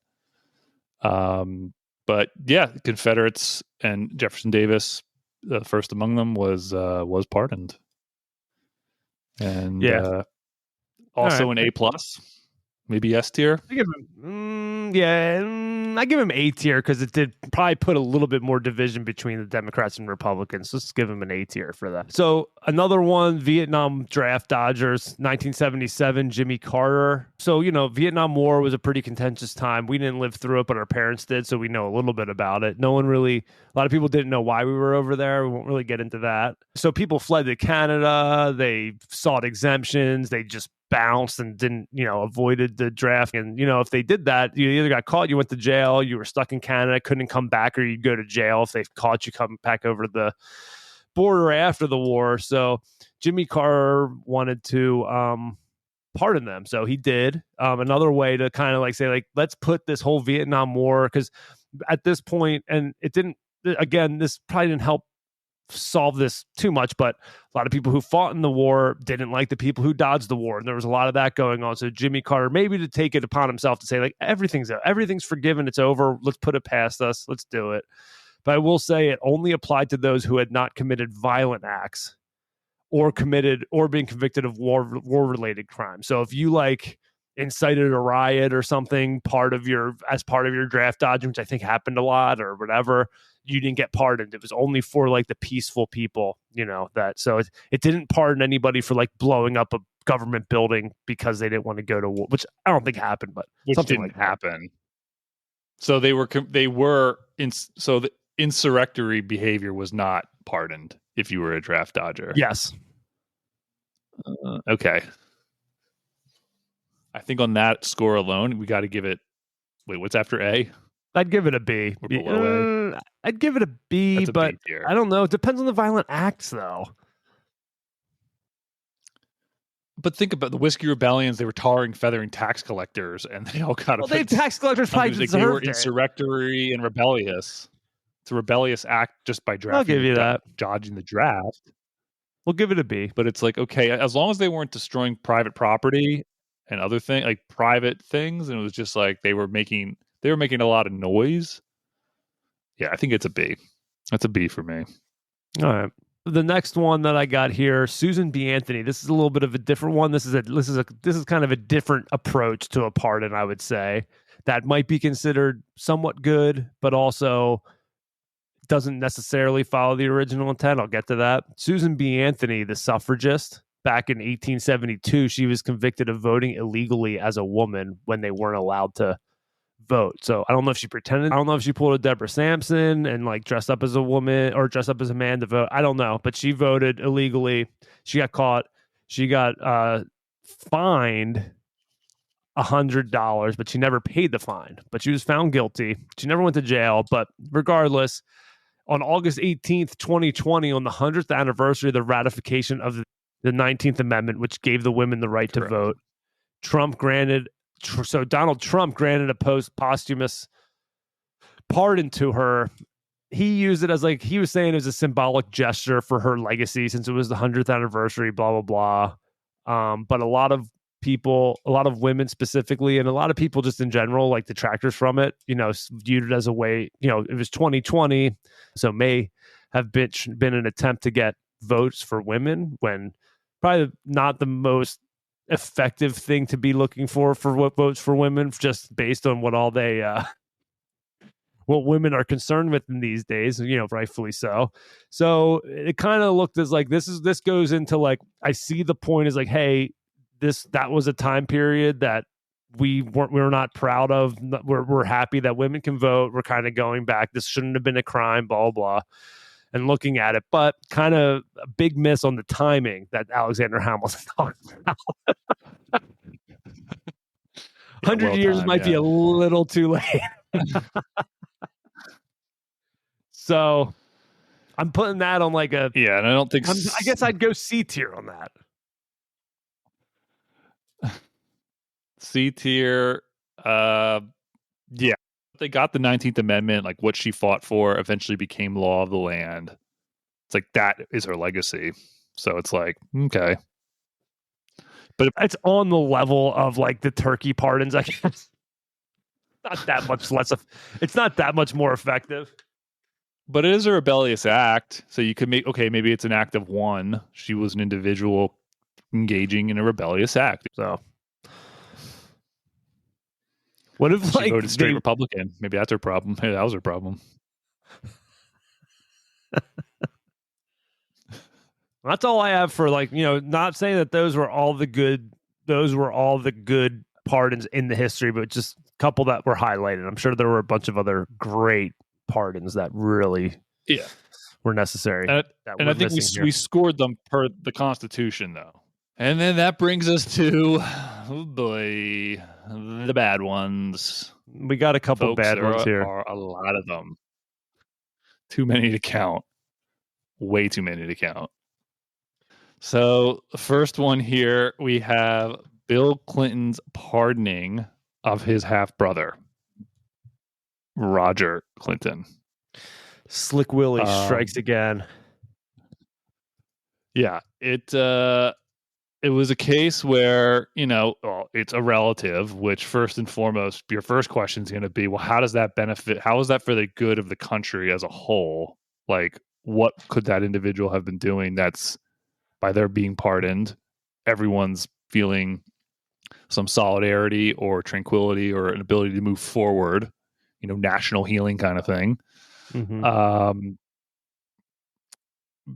Speaker 1: But yeah, Confederates and Jefferson Davis, the first among them, was pardoned. And also an A+, maybe S tier.
Speaker 2: I give him, I give him A tier because it did probably put a little bit more division between the Democrats and Republicans. Let's give him an A tier for that. So another one, Vietnam draft dodgers, 1977, Jimmy Carter. So, Vietnam War was a pretty contentious time. We didn't live through it, but our parents did, so we know a little bit about it. A lot of people didn't know why we were over there. We won't really get into that. So people fled to Canada. They sought exemptions. They just bounced and didn't, avoided the draft. And, if they did that, you either got caught, you went to jail, you were stuck in Canada, couldn't come back, or you'd go to jail if they caught you coming back over the border after the war. So Jimmy Carter wanted to pardon them. So he did. Another way to kind of like say, like, let's put this whole Vietnam War, because at this point, and it didn't, again, this probably didn't help solve this too much, but a lot of people who fought in the war didn't like the people who dodged the war, and there was a lot of that going on. So Jimmy Carter, maybe to take it upon himself to say, like, everything's forgiven, it's over, let's put it past us, let's do it. But I will say it only applied to those who had not committed violent acts or been convicted of war related crimes. So if you incited a riot or something as part of your draft dodging, which I think happened a lot or whatever, you didn't get pardoned. It was only for the peaceful people, that. So it didn't pardon anybody for blowing up a government building because they didn't want to go to war, which I don't think happened, but something didn't happen.
Speaker 1: So so the insurrectory behavior was not pardoned if you were a draft dodger.
Speaker 2: Yes.
Speaker 1: Okay. I think on that score alone, we got to give it. Wait, what's after A?
Speaker 2: I'd give it a B.
Speaker 1: Or below A?
Speaker 2: I'd give it a B, but I don't know. It depends on the violent acts, though.
Speaker 1: But think about the Whiskey Rebellions. They were tarring, feathering tax collectors, and they all got.
Speaker 2: Well, tax collectors probably deserved
Speaker 1: they were insurrectory and rebellious. It's a rebellious act just by drafting.
Speaker 2: I'll give you that.
Speaker 1: Dodging the draft.
Speaker 2: We'll give it a B.
Speaker 1: But it's okay, as long as they weren't destroying private property and other things, private things, and it was just they were making a lot of noise. Yeah, I think it's a B. That's a B for me.
Speaker 2: All right. The next one that I got here, Susan B. Anthony. This is a little bit of a different one. This is kind of a different approach to a pardon, I would say, that might be considered somewhat good, but also doesn't necessarily follow the original intent. I'll get to that. Susan B. Anthony, the suffragist, back in 1872, she was convicted of voting illegally as a woman when they weren't allowed to vote. So I don't know if she pretended. I don't know if she pulled a Deborah Sampson and like dressed up as a woman or dressed up as a man to vote. I don't know, but she voted illegally. She got caught. She got fined $100, but she never paid the fine. But she was found guilty. She never went to jail. But regardless, on August 18th, 2020, on the 100th anniversary of the ratification of the 19th Amendment, which gave the women the right to vote, Donald Trump granted a posthumous pardon to her. He used it as, like, he was saying it was a symbolic gesture for her legacy since it was the 100th anniversary, blah, blah, blah. But a lot of people, a lot of women specifically, and a lot of people just in general, like detractors from it, viewed it as a way, it was 2020, so may have been an attempt to get votes for women, when probably not the most effective thing to be looking for what votes for women, just based on what all they what women are concerned with in these days, rightfully so. So it kind of looked as like this goes into, like, I see the point is like, hey, that was a time period that we're not proud of. We're happy that women can vote. We're kind of going back. This shouldn't have been a crime, blah, blah, and looking at it, but kind of a big miss on the timing that Alexander Hamilton talked about. 100 years might be a little too late. So I'm putting that on like a...
Speaker 1: Yeah, and I don't think...
Speaker 2: I guess I'd go C tier on that.
Speaker 1: C tier, yeah. They got the 19th Amendment, like what she fought for eventually became law of the land. It's like, that is her legacy. So it's like, okay. But
Speaker 2: it's on the level of like the turkey pardons, I guess. Not that much less. It's not that much more effective.
Speaker 1: But it is a rebellious act. So you could make, okay, maybe it's an act of one. She was an individual engaging in a rebellious act. So what if she voted straight Republican? Maybe that's her problem. Maybe that was her problem.
Speaker 2: That's all I have for, like, not saying that those were all the good pardons in the history, but just a couple that were highlighted. I'm sure there were a bunch of other great pardons that really were necessary.
Speaker 1: And I think we scored them per the Constitution, though. And then that brings us to, oh boy, the bad ones.
Speaker 2: We got a couple bad ones here.
Speaker 1: Are a lot of them. Too many to count. Way too many to count. So the first one here, we have Bill Clinton's pardoning of his half-brother, Roger Clinton.
Speaker 2: Slick Willie strikes again.
Speaker 1: Yeah, it was a case where, it's a relative, which first and foremost, your first question is going to be, well, how does that benefit? How is that for the good of the country as a whole? Like, what could that individual have been doing that's, by their being pardoned, everyone's feeling some solidarity or tranquility or an ability to move forward, national healing kind of thing. Mm-hmm.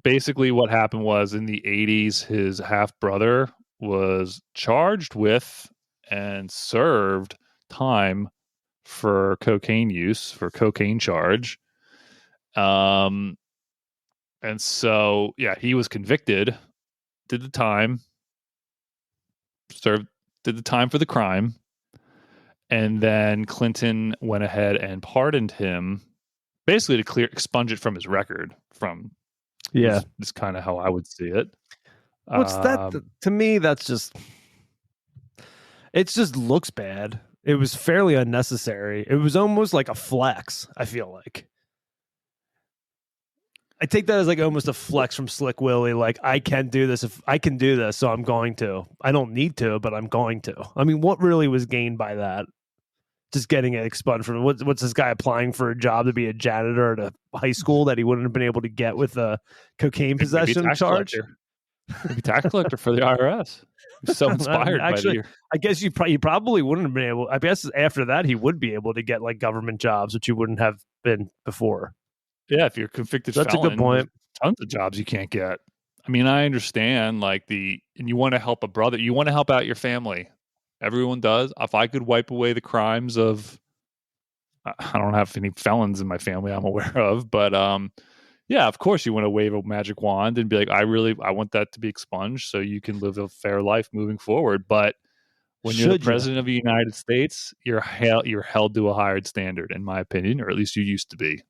Speaker 1: Basically what happened was, in the 80s, his half-brother was charged with and served time for cocaine use, for cocaine charge. And so, he was convicted, did the time for the crime, and then Clinton went ahead and pardoned him, basically to expunge it from his record. Is kind of how I would see it.
Speaker 2: What's that? To me, that's just... it just looks bad. It was fairly unnecessary. It was almost like a flex, I feel like. I take that as like almost a flex from Slick Willie. Like, I can do this. If I can do this, so I'm going to. I don't need to, but I'm going to. I mean, what really was gained by that? Just getting it expunged from... what's this guy applying for a job to be a janitor at a high school that he wouldn't have been able to get with a cocaine possession charge?
Speaker 1: Maybe tax collector for the IRS. He's so inspired.
Speaker 2: Actually, I guess he probably wouldn't have been able... I guess after that, he would be able to get like government jobs, which you wouldn't have been before.
Speaker 1: Yeah, if you're a convicted felon,
Speaker 2: that's a good point.
Speaker 1: Tons of jobs you can't get. I mean, I understand, and you want to help a brother, you want to help out your family. Everyone does. If I could wipe away the crimes of I don't have any felons in my family I'm aware of, but yeah, of course you want to wave a magic wand and be like, I want that to be expunged so you can live a fair life moving forward. But when you're the president of the United States, you're held to a higher standard, in my opinion, or at least you used to be.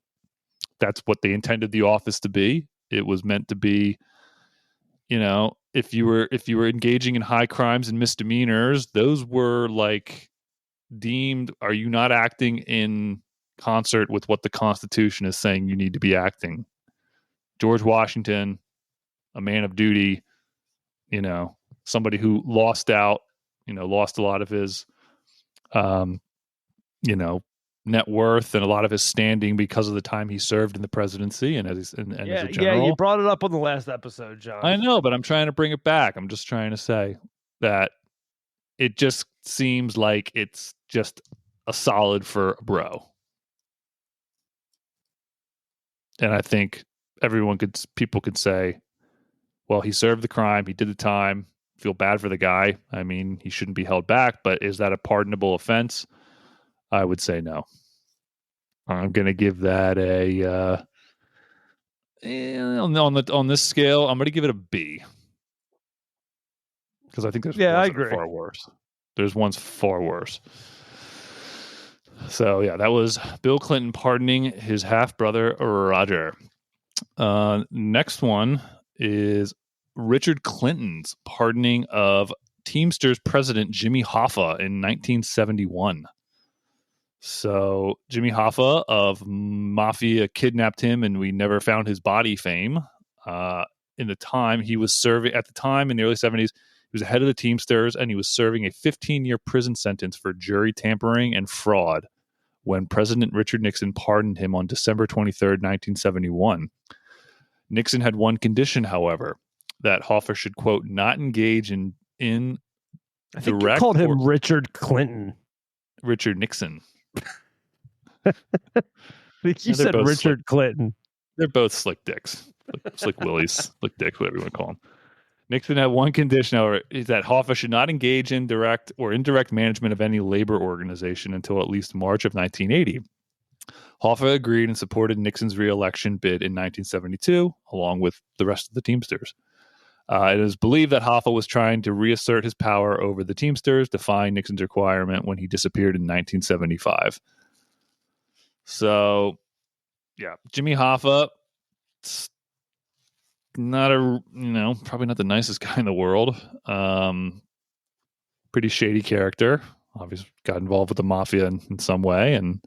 Speaker 1: That's what they intended the office to be. It was meant to be, if you were engaging in high crimes and misdemeanors, those were like deemed, are you not acting in concert with what the Constitution is saying you need to be acting? George Washington, a man of duty, somebody who lost a lot of his, net worth and a lot of his standing because of the time he served in the presidency and as a general.
Speaker 2: Yeah, you brought it up on the last episode, John.
Speaker 1: I know, but I'm trying to bring it back. I'm just trying to say that it just seems like it's just a solid for a bro. And I think people could say, well, he served the crime, he did the time, feel bad for the guy. I mean, he shouldn't be held back, but is that a pardonable offense? I would say no. I'm going to give that on this scale, I'm going to give it a B. Because I think there's far worse. There's ones far worse. So, yeah, that was Bill Clinton pardoning his half-brother, Roger. Next one is Richard Clinton's pardoning of Teamsters president Jimmy Hoffa in 1971. So Jimmy Hoffa of Mafia kidnapped him and we never found his body fame. In the time he was serving, at the time in the early 70s, he was the head of the Teamsters and he was serving a 15-year prison sentence for jury tampering and fraud when President Richard Nixon pardoned him on December 23rd, 1971. Nixon had one condition, however, that Hoffa should, quote, not engage in
Speaker 2: I think you called him Richard Clinton.
Speaker 1: Richard Nixon.
Speaker 2: I think you said Richard Clinton.
Speaker 1: They're both slick dicks. Slick willies, slick dicks, whatever you want to call them. Nixon had one condition, however, is that Hoffa should not engage in direct or indirect management of any labor organization until at least March of 1980. Hoffa agreed and supported Nixon's re-election bid in 1972, along with the rest of the Teamsters. It is believed that Hoffa was trying to reassert his power over the Teamsters, defying Nixon's requirement when he disappeared in 1975. So, yeah, Jimmy Hoffa, probably not the nicest guy in the world. Pretty shady character. Obviously, got involved with the mafia in some way, and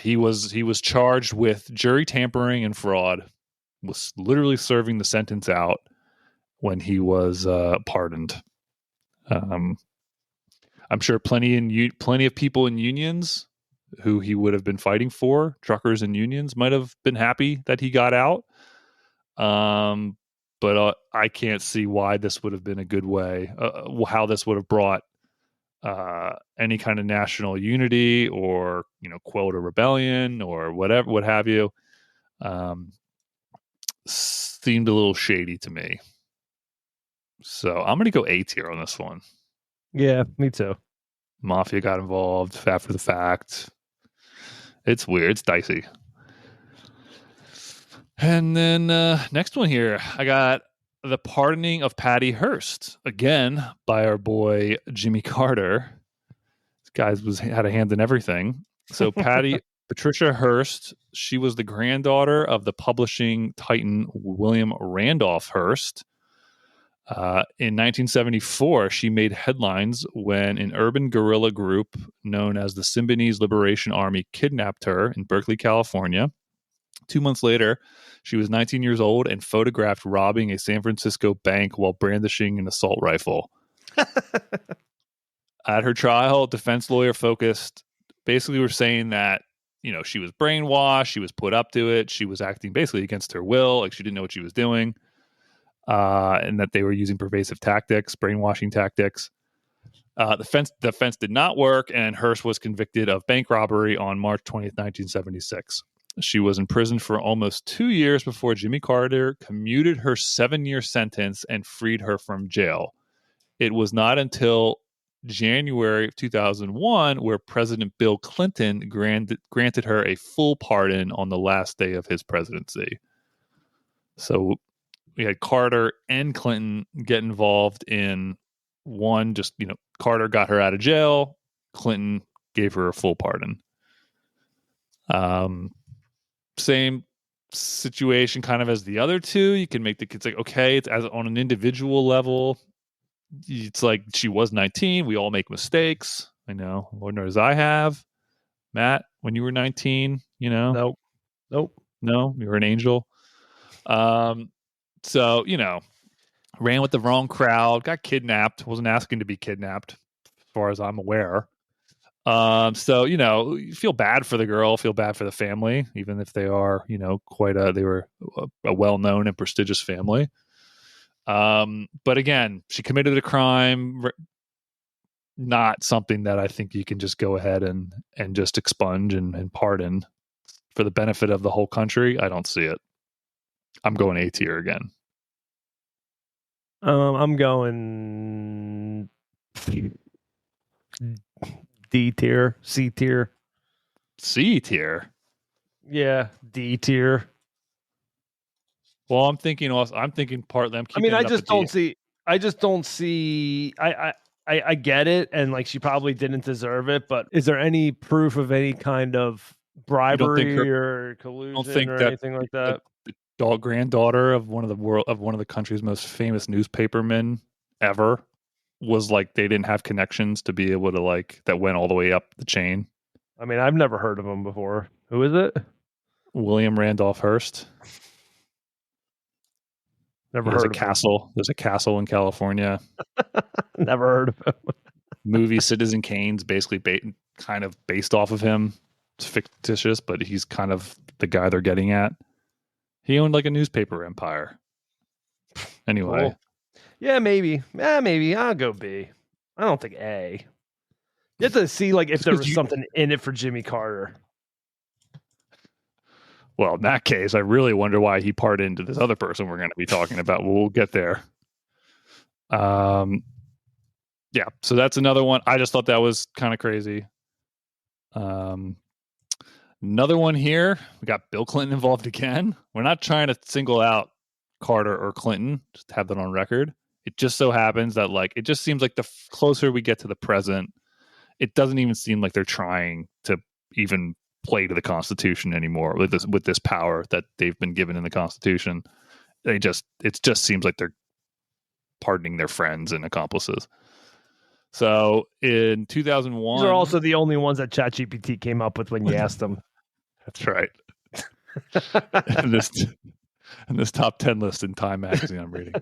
Speaker 1: he was charged with jury tampering and fraud. Was literally serving the sentence out when he was pardoned. I'm sure plenty of people in unions who he would have been fighting for, truckers and unions, might have been happy that he got out. But I can't see why this would have been a good way, how this would have brought any kind of national unity or, quote, a rebellion or whatever, what have you. Seemed a little shady to me. So I'm going to go A tier on this one.
Speaker 2: Yeah, me too.
Speaker 1: Mafia got involved after the fact. It's weird. It's dicey. And then next one here, I got the pardoning of Patty Hearst, again by our boy Jimmy Carter. This guy had a hand in everything. So Patricia Hearst, she was the granddaughter of the publishing titan William Randolph Hearst. In 1974, she made headlines when an urban guerrilla group known as the Symbionese Liberation Army kidnapped her in Berkeley, California. 2 months later, she was 19 years old and photographed robbing a San Francisco bank while brandishing an assault rifle. At her trial, defense lawyer basically were saying that, she was brainwashed, she was put up to it, she was acting basically against her will, like she didn't know what she was doing, and that they were using pervasive tactics, brainwashing tactics. The defense did not work, and Hearst was convicted of bank robbery on March 20th, 1976. She was in prison for almost 2 years before Jimmy Carter commuted her 7-year sentence and freed her from jail. It was not until January of 2001, where President Bill Clinton granted her a full pardon on the last day of his presidency. So we had Carter and Clinton get involved in one, just, Carter got her out of jail. Clinton gave her a full pardon. Same situation kind of as the other two. You can make the kids like, okay, it's as on an individual level. It's like she was 19. We all make mistakes. I know. Lord knows I have. Matt, when you were 19,
Speaker 2: Nope.
Speaker 1: No, you were an angel. So, ran with the wrong crowd, got kidnapped, wasn't asking to be kidnapped, as far as I'm aware. So, you feel bad for the girl, feel bad for the family, even if they are, they were a well-known and prestigious family. But again, she committed a crime, not something that I think you can just go ahead and just expunge and pardon for the benefit of the whole country. I don't see it. I'm going A tier again.
Speaker 2: I'm going D tier, C tier.
Speaker 1: C tier?
Speaker 2: Yeah, D tier.
Speaker 1: Well, I'm thinking partly.
Speaker 2: I just don't see. I get it, and like she probably didn't deserve it. But is there any proof of any kind of bribery or collusion or anything like that?
Speaker 1: The granddaughter of one of the country's most famous newspapermen ever was like, they didn't have connections to be able to that went all the way up the chain.
Speaker 2: I mean, I've never heard of him before. Who is it?
Speaker 1: William Randolph Hearst.
Speaker 2: Never heard of
Speaker 1: him. There's a castle in California.
Speaker 2: Never heard of him.
Speaker 1: Movie Citizen Kane's basically kind of based off of him. It's fictitious, but he's kind of the guy they're getting at. He owned like a newspaper empire. Anyway.
Speaker 2: Cool. Yeah, maybe. Maybe. I'll go B. I don't think A. You have to see if there was something in it for Jimmy Carter.
Speaker 1: Well, in that case, I really wonder why he pardoned this other person we're going to be talking about. We'll get there. Yeah, so that's another one. I just thought that was kind of crazy. Another one here. We got Bill Clinton involved again. We're not trying to single out Carter or Clinton, just have that on record. It just so happens that it just seems like the closer we get to the present, it doesn't even seem like they're trying to even play to the Constitution anymore with this power that they've been given in the Constitution. It just seems like they're pardoning their friends and accomplices. So in 2001,
Speaker 2: these are also the only ones that ChatGPT came up with when you asked them.
Speaker 1: That's right. in this top 10 list in Time magazine I'm reading,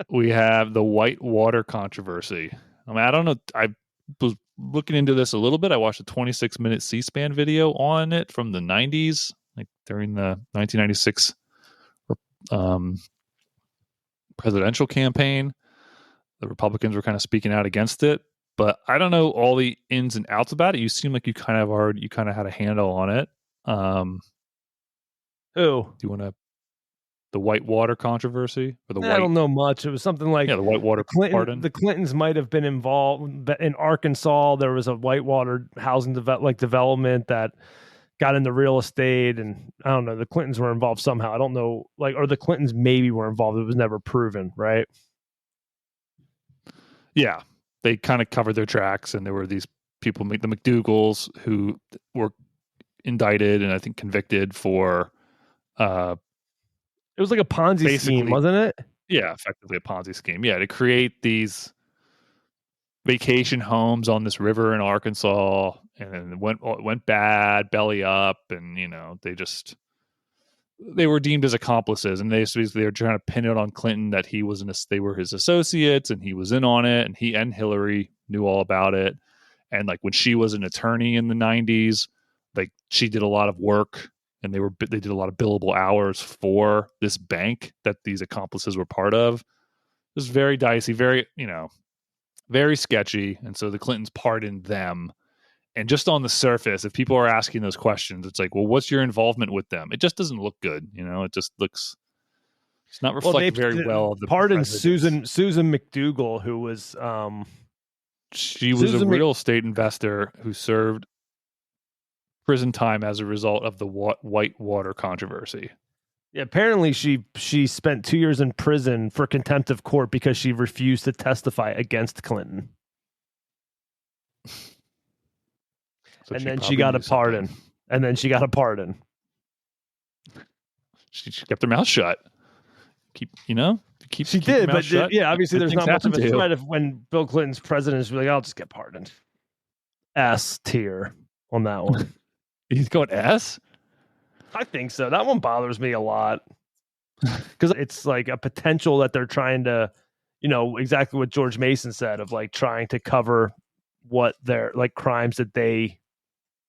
Speaker 1: we have the Whitewater controversy. I mean, I don't know. I was looking into this a little bit. I watched a 26-minute C-SPAN video on it from the 90s, during the 1996 presidential campaign. The Republicans were kind of speaking out against it, but I don't know all the ins and outs about it. You seem like you kind of had a handle on it.
Speaker 2: Who?
Speaker 1: Do you want to? The Whitewater controversy, or
Speaker 2: I don't know much. It was something like
Speaker 1: the Whitewater pardon.
Speaker 2: The Clintons might have been involved in Arkansas. There was a Whitewater housing development that got into real estate, and I don't know. The Clintons were involved somehow. I don't know, or the Clintons maybe were involved. It was never proven, right?
Speaker 1: Yeah, they kind of covered their tracks, and there were these people, the McDougalls, who were indicted and I think convicted for.
Speaker 2: It was like a Ponzi scheme, wasn't it?
Speaker 1: Yeah, effectively a Ponzi scheme. Yeah, to create these vacation homes on this river in Arkansas, and it went bad, belly up, and they were deemed as accomplices, and they were trying to pin it on Clinton that they were his associates, and he was in on it, and he and Hillary knew all about it. And when she was an attorney in the 90s, she did a lot of work, and they did a lot of billable hours for this bank that these accomplices were part of. It was very dicey, very very sketchy, and so the Clintons pardoned them. And just on the surface, if people are asking those questions, it's like, well, what's your involvement with them? It just doesn't look good. It just looks, it's not reflected very well.
Speaker 2: Pardon Susan McDougal, who was
Speaker 1: She was a real estate investor who served prison time as a result of the Whitewater controversy.
Speaker 2: Yeah, apparently she spent 2 years in prison for contempt of court because she refused to testify against Clinton. So and then she got a pardon. Something. And then she got a pardon.
Speaker 1: She kept her mouth shut.
Speaker 2: She did, but yeah, obviously there's not much of a threat of when Bill Clinton's president is like, I'll just get pardoned. S tier on that one.
Speaker 1: He's going S?
Speaker 2: I think so. That one bothers me a lot because it's like a potential that they're trying to, exactly what George Mason said of like trying to cover what their like crimes that they,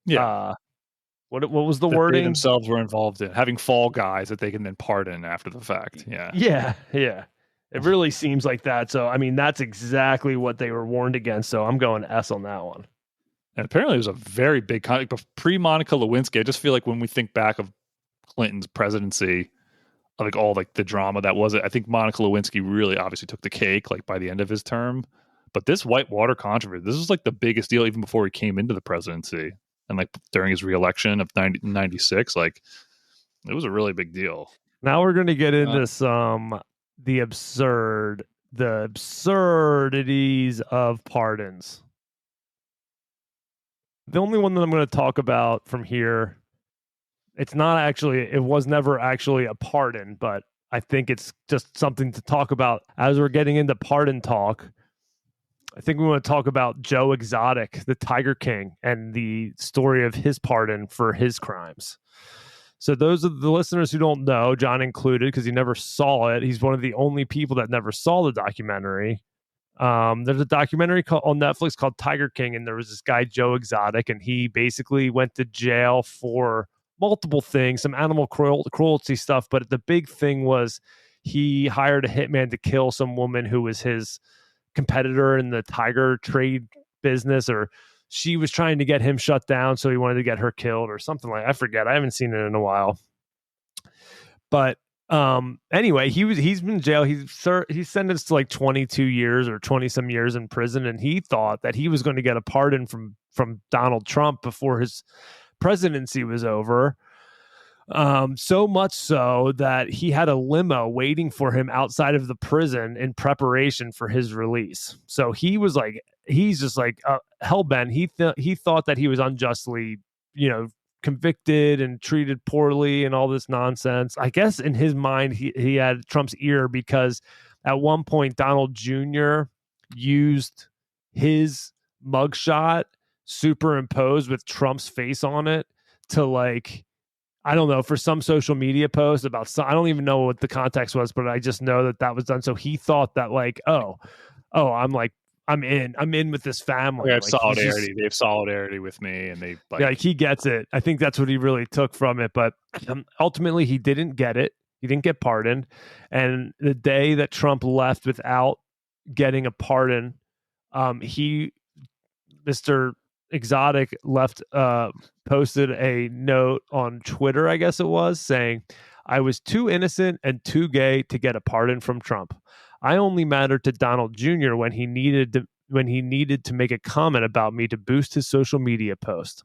Speaker 2: what was the wording?
Speaker 1: They themselves were involved in having fall guys that they can then pardon after the fact.
Speaker 2: Yeah. It really seems like that. So I mean, that's exactly what they were warned against. So I'm going S on that one.
Speaker 1: And apparently it was a very big pre-Monica Lewinsky. I just feel like when we think back of Clinton's presidency, like all like the drama that was it, I think Monica Lewinsky really obviously took the cake like by the end of his term. But this Whitewater controversy, this was like the biggest deal even before he came into the presidency. And like during his reelection of 96, like it was a really big deal.
Speaker 2: Now we're going to get into the absurdities of pardons. The only one that I'm going to talk about from here, it was never actually a pardon, but I think it's just something to talk about as we're getting into pardon talk. I think we want to talk about Joe Exotic, the Tiger King, and the story of his pardon for his crimes. So those are the listeners who don't know, John included, because he never saw it. He's one of the only people that never saw the documentary. There's a documentary on Netflix called Tiger King, and there was this guy, Joe Exotic, and he basically went to jail for multiple things, some animal cruelty stuff, but the big thing was he hired a hitman to kill some woman who was his competitor in the tiger trade business, or she was trying to get him shut down, so he wanted to get her killed or something like I forget. I haven't seen it in a while. But anyway, he's been in jail. He's sentenced to like 22 years or 20 some years in prison, and he thought that he was going to get a pardon from Donald Trump before his presidency was over. So much so that he had a limo waiting for him outside of the prison in preparation for his release. So he's just like hellbent. He thought that he was unjustly, convicted and treated poorly and all this nonsense. I guess in his mind, he had Trump's ear because at one point Donald Jr. used his mugshot superimposed with Trump's face on it to like, I don't know, for some social media post about I don't even know what the context was, but I just know that was done. So he thought that like, I'm in with this family.
Speaker 1: They have solidarity. They have solidarity with me, and they
Speaker 2: like he gets it. I think that's what he really took from it. But ultimately, he didn't get it. He didn't get pardoned. And the day that Trump left without getting a pardon, Mr. Exotic posted a note on Twitter, I guess it was, saying, "I was too innocent and too gay to get a pardon from Trump. I only mattered to Donald Jr. when he needed to make a comment about me to boost his social media post.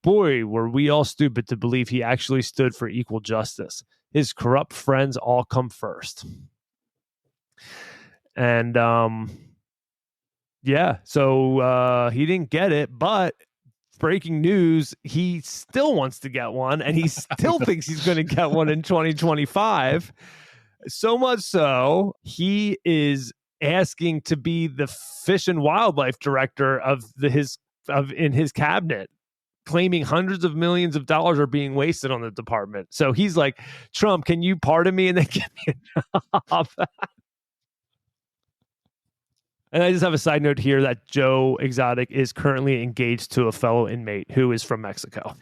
Speaker 2: Boy, were we all stupid to believe he actually stood for equal justice. His corrupt friends all come first." And so he didn't get it, but breaking news, he still wants to get one, and he still thinks he's going to get one in 2025. So much so, he is asking to be the fish and wildlife director in his cabinet, claiming hundreds of millions of dollars are being wasted on the department. So he's like, Trump, can you pardon me and then give me a job? And I just have a side note here that Joe Exotic is currently engaged to a fellow inmate who is from Mexico.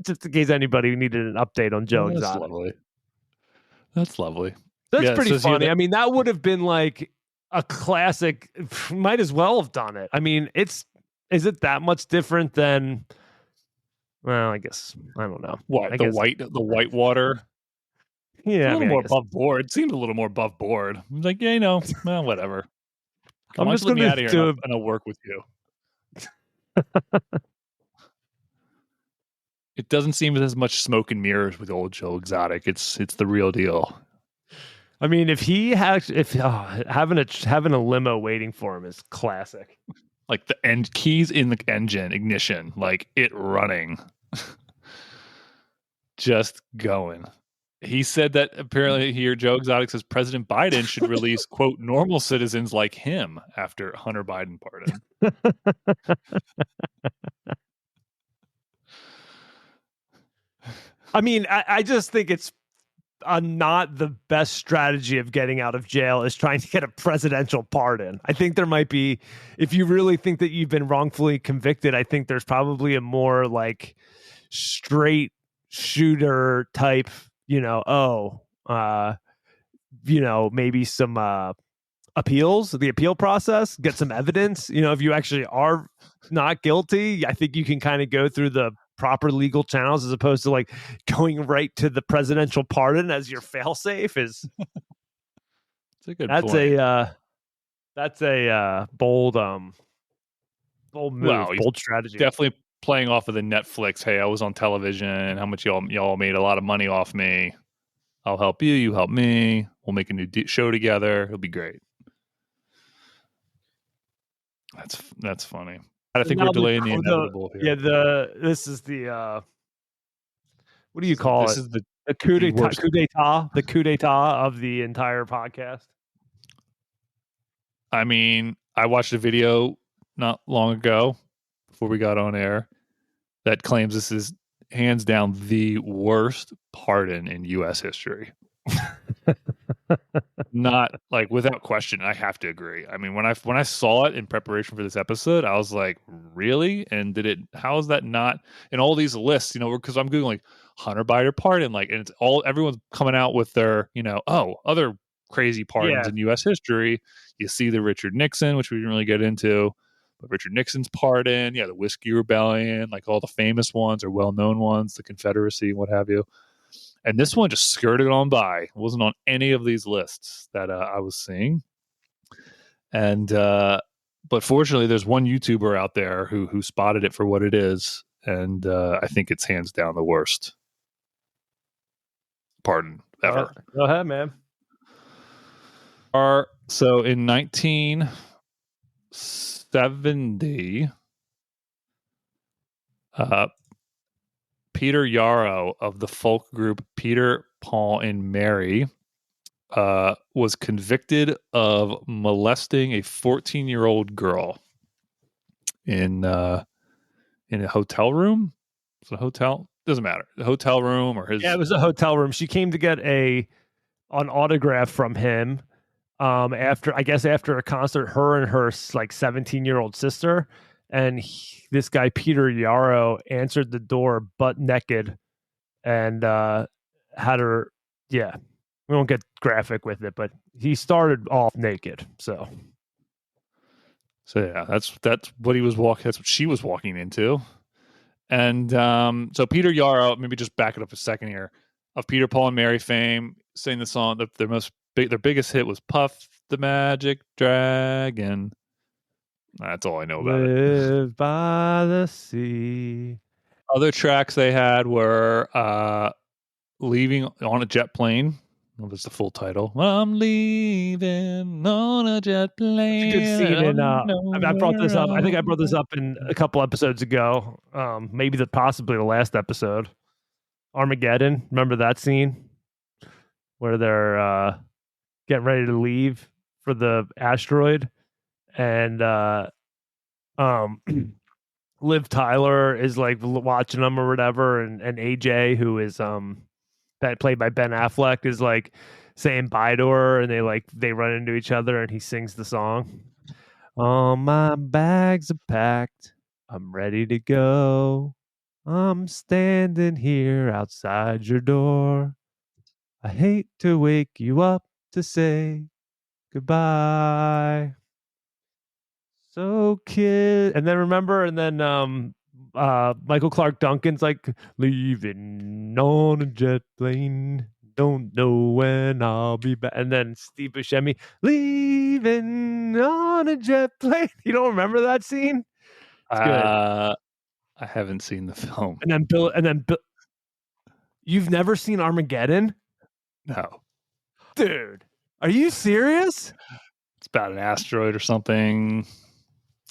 Speaker 2: Just in case anybody needed an update on Joe Exotic.
Speaker 1: Lovely. That's lovely.
Speaker 2: That's pretty funny. I mean, that would have been like a classic. Might as well have done it. I mean, is it that much different than? Well, I guess I don't know.
Speaker 1: What the Whitewater?
Speaker 2: Yeah,
Speaker 1: a little more above board. It seemed a little more above board. I was like, well, whatever. Come on, let me out of here and I'll work with you. It doesn't seem as much smoke and mirrors with old Joe Exotic. It's the real deal.
Speaker 2: I mean, having a limo waiting for him is classic.
Speaker 1: Like the end keys in the engine, ignition, like it running, just going. He said that apparently here, Joe Exotic says President Biden should release, quote, normal citizens like him after Hunter Biden pardon.
Speaker 2: I mean, I just think it's not the best strategy of getting out of jail is trying to get a presidential pardon. I think there might be, if you really think that you've been wrongfully convicted, I think there's probably a more like straight shooter type, maybe some appeals, the appeal process, get some evidence. If you actually are not guilty, I think you can kind of go through the proper legal channels as opposed to like going right to the presidential pardon as your failsafe is.
Speaker 1: That's a good point.
Speaker 2: That's a bold move, bold strategy.
Speaker 1: Definitely playing off of the Netflix. Hey, I was on television. How much y'all made a lot of money off me. I'll help you. You help me. We'll make a new show together. It'll be great. That's funny. I think we're delaying the inevitable here.
Speaker 2: Yeah, this is the what do you call it? This is the coup d'etat of the entire podcast.
Speaker 1: I mean, I watched a video not long ago before we got on air that claims this is hands down the worst pardon in U.S. history. Not like without question, I have to agree. I mean, when I saw it in preparation for this episode, I was like, really? And how is that not in all these lists, because I'm Googling Hunter Biden pardon, like, and it's everyone's coming out with their, other crazy pardons in U.S. history. You see the Richard Nixon, which we didn't really get into, but Richard Nixon's pardon, the Whiskey Rebellion, like all the famous ones or well-known ones, the Confederacy, what have you. And this one just skirted on by. It wasn't on any of these lists that I was seeing. And but fortunately, there's one YouTuber out there who spotted it for what it is, and I think it's hands down the worst pardon ever.
Speaker 2: Go ahead, man.
Speaker 1: So in 1970, Peter Yarrow of the folk group Peter, Paul, and Mary was convicted of molesting a 14-year-old girl in a hotel room. It's a hotel. Doesn't matter. The hotel room or his.
Speaker 2: Yeah, it was a hotel room. She came to get an autograph from him after a concert. Her and her like 17-year-old sister. And this guy, Peter Yarrow, answered the door butt naked and had her, we won't get graphic with it, but he started off naked. So
Speaker 1: yeah, that's what he was walking. That's what she was walking into. And so Peter Yarrow, maybe just back it up a second here, of Peter, Paul, and Mary fame, sang the song. Their biggest hit was "Puff the Magic Dragon." That's all I know about it.
Speaker 2: Live by the sea.
Speaker 1: Other tracks they had were "Leaving on a Jet Plane." Well, that's the full title. I'm leaving on a jet plane.
Speaker 2: It's a good scene in. I brought this up. I think I brought this up in a couple episodes ago. Maybe possibly the last episode. Armageddon. Remember that scene where they're getting ready to leave for the asteroid, and Liv Tyler is like watching them or whatever, and AJ, who is played by Ben Affleck, is like saying bye to her, and they run into each other, and he sings the song. All my bags are packed, I'm ready to go. I'm standing here outside your door. I hate to wake you up to say goodbye. So kid, and then Michael Clark Duncan's like, leaving on a jet plane, don't know when I'll be back. And then Steve Buscemi, leaving on a jet plane. You don't remember that scene? It's good.
Speaker 1: I haven't seen the film.
Speaker 2: And then Bill. You've never seen Armageddon?
Speaker 1: No.
Speaker 2: Dude, are you serious?
Speaker 1: It's about an asteroid or something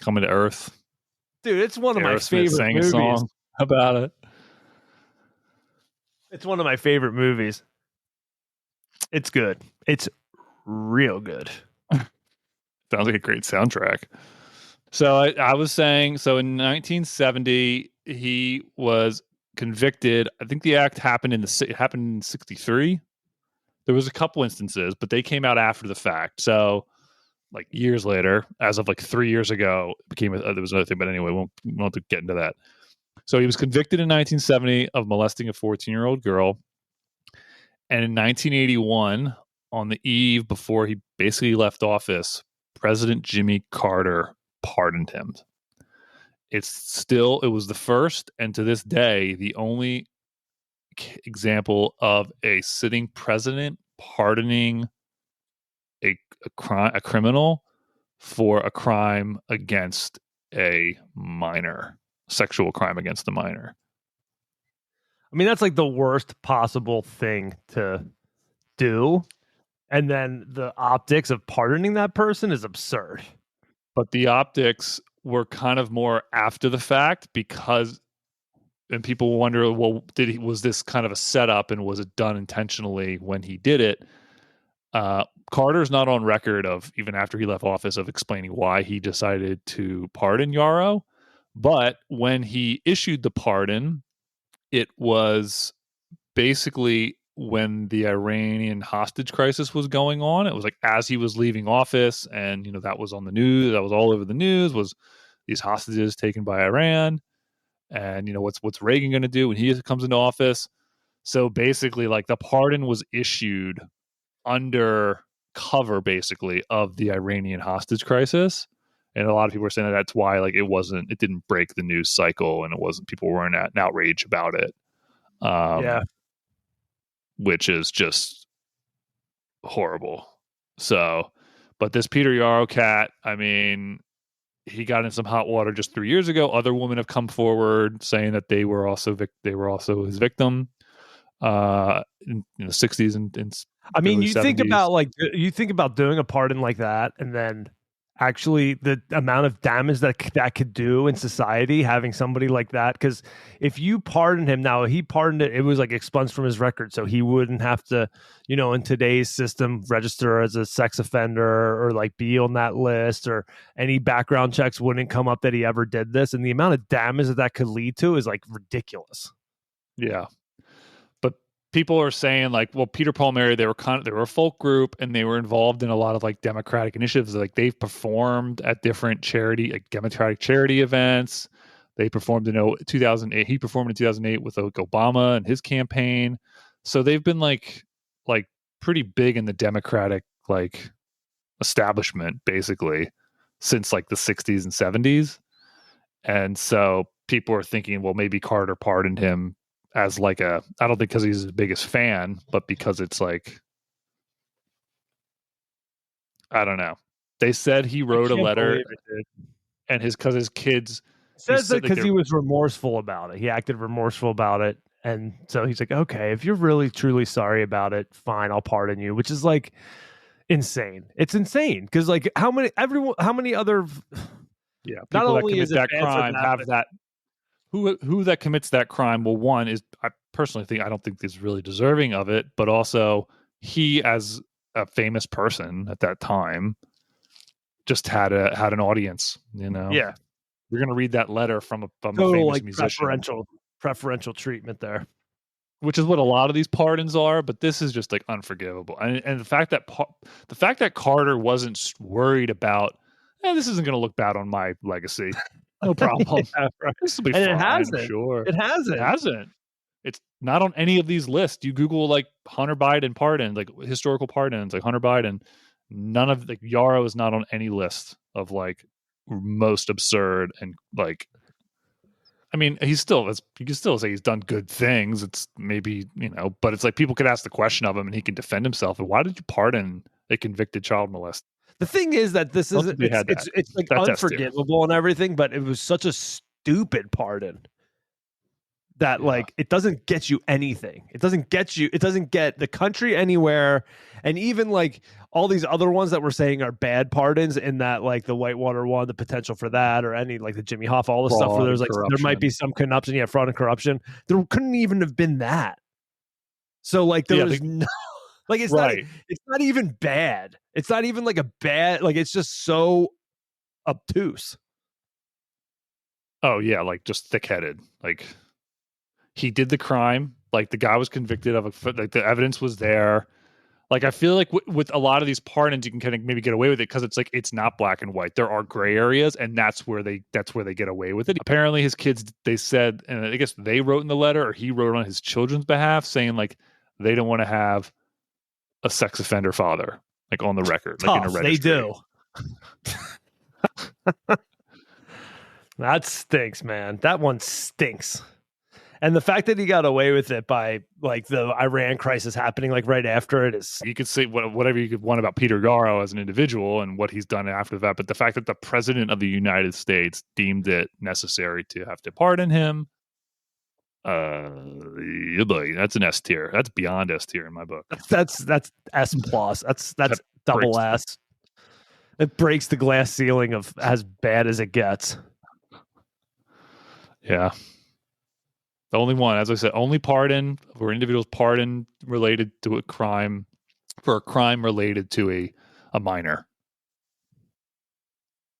Speaker 1: coming to Earth.
Speaker 2: Dude, it's one of my
Speaker 1: Aerosmith
Speaker 2: favorite
Speaker 1: sang a
Speaker 2: movies.
Speaker 1: song about it.
Speaker 2: It's one of my favorite movies. It's good. It's real good.
Speaker 1: Sounds like a great soundtrack. So I was saying, so in 1970, he was convicted. I think the act happened in 63. There was a couple instances, but they came out after the fact. So like years later, as of like 3 years ago, it became there was another thing. But anyway, we won't have to get into that. So he was convicted in 1970 of molesting a 14-year-old girl. And in 1981, on the eve before he basically left office, President Jimmy Carter pardoned him. It was the first, and to this day, the only example of a sitting president pardoning a criminal for a crime against a minor, sexual crime against a minor.
Speaker 2: I mean, that's like the worst possible thing to do. And then the optics of pardoning that person is absurd.
Speaker 1: But the optics were kind of more after the fact because, and people wonder, well, was this kind of a setup and was it done intentionally when he did it? Carter's not on record of, even after he left office, of explaining why he decided to pardon Yarrow. But when he issued the pardon, it was basically when the Iranian hostage crisis was going on. It was like as he was leaving office, and that was on the news. That was all over the news. Was these hostages taken by Iran, and what's Reagan going to do when he comes into office? So basically, like the pardon was issued under cover, basically, of the Iranian hostage crisis. And a lot of people are saying that's why, like, it didn't break the news cycle, and people weren't an outrage about it.
Speaker 2: Yeah.
Speaker 1: Which is just horrible. So, but this Peter Yarrow cat, I mean, he got in some hot water just 3 years ago. Other women have come forward saying that they were also his victim in the 60s and
Speaker 2: I mean, you
Speaker 1: 70s.
Speaker 2: think about doing a pardon like that, and then actually the amount of damage that could do in society, having somebody like that. Because if you pardon him now, he pardoned it was like expunged from his record, so he wouldn't have to, in today's system, register as a sex offender or like be on that list, or any background checks wouldn't come up that he ever did this. And the amount of damage that could lead to is like ridiculous.
Speaker 1: Yeah. People are saying, like, well, Peter, Paul, Mary, they were a folk group, and they were involved in a lot of like democratic initiatives. Like they've performed at different democratic charity events. They performed in 2008. He performed in 2008 with Obama and his campaign. So they've been like pretty big in the democratic like establishment basically since like the 60s and 70s. And so people are thinking, well, maybe Carter pardoned him as like I don't think because he's his biggest fan, but because it's like, I don't know. They said he wrote a letter, and because his kids
Speaker 2: says that because he was remorseful about it. He acted remorseful about it, and so he's like, okay, if you're really truly sorry about it, fine, I'll pardon you. Which is like insane. It's insane because like how many other
Speaker 1: people that commit that crime have that. Who that commits that crime? Well, one is, I personally think, I don't think he's really deserving of it, but also he, as a famous person at that time, just had an audience.
Speaker 2: Yeah,
Speaker 1: you're gonna read that letter from a famous musician.
Speaker 2: Preferential treatment there,
Speaker 1: which is what a lot of these pardons are. But this is just like unforgivable, and the fact that Carter wasn't worried about, this isn't gonna look bad on my legacy. No problem.
Speaker 2: Yeah, right.
Speaker 1: This will be fine.
Speaker 2: It hasn't.
Speaker 1: Sure.
Speaker 2: It hasn't.
Speaker 1: It's not on any of these lists. You Google like Hunter Biden pardon, like historical pardons, like Hunter Biden. None of like Yarrow is not on any list of like most absurd and like. I mean, you can still say he's done good things. It's maybe, but it's like people could ask the question of him and he can defend himself. And why did you pardon a convicted child molester?
Speaker 2: The thing is that this isn't. It's like that's unforgivable and everything, but it was such a stupid pardon that like it doesn't get you anything. It doesn't get the country anywhere, and even like all these other ones that we're saying are bad pardons, in that like the Whitewater one, the potential for that, or any like the Jimmy Hoffa, all this stuff where there's like there might be some corruption, fraud and corruption. There couldn't even have been that. So like there was no. Like it's not even bad. It's not even like a bad, like it's just so obtuse.
Speaker 1: Oh yeah, like just thick-headed. Like he did the crime, like the guy was convicted of like the evidence was there. Like I feel like with a lot of these pardons you can kind of maybe get away with it because it's like it's not black and white. There are gray areas, and that's where they get away with it. Apparently his kids, they said, and I guess they wrote in the letter, or he wrote on his children's behalf, saying like they don't want to have a sex offender father, like on the record, like in a registry.
Speaker 2: They do. That stinks, man. That one stinks. And the fact that he got away with it by like the Iran crisis happening like right after it is.
Speaker 1: You could say whatever you could want about Peter Garro as an individual and what he's done after that, but the fact that the president of the United States deemed it necessary to have to pardon him, that's an S tier. That's beyond S tier in my book.
Speaker 2: That's S plus. That's double S. It breaks the glass ceiling of as bad as it gets.
Speaker 1: Yeah. The only one, as I said, only pardon for individuals pardon related to a crime, for a crime related to a minor.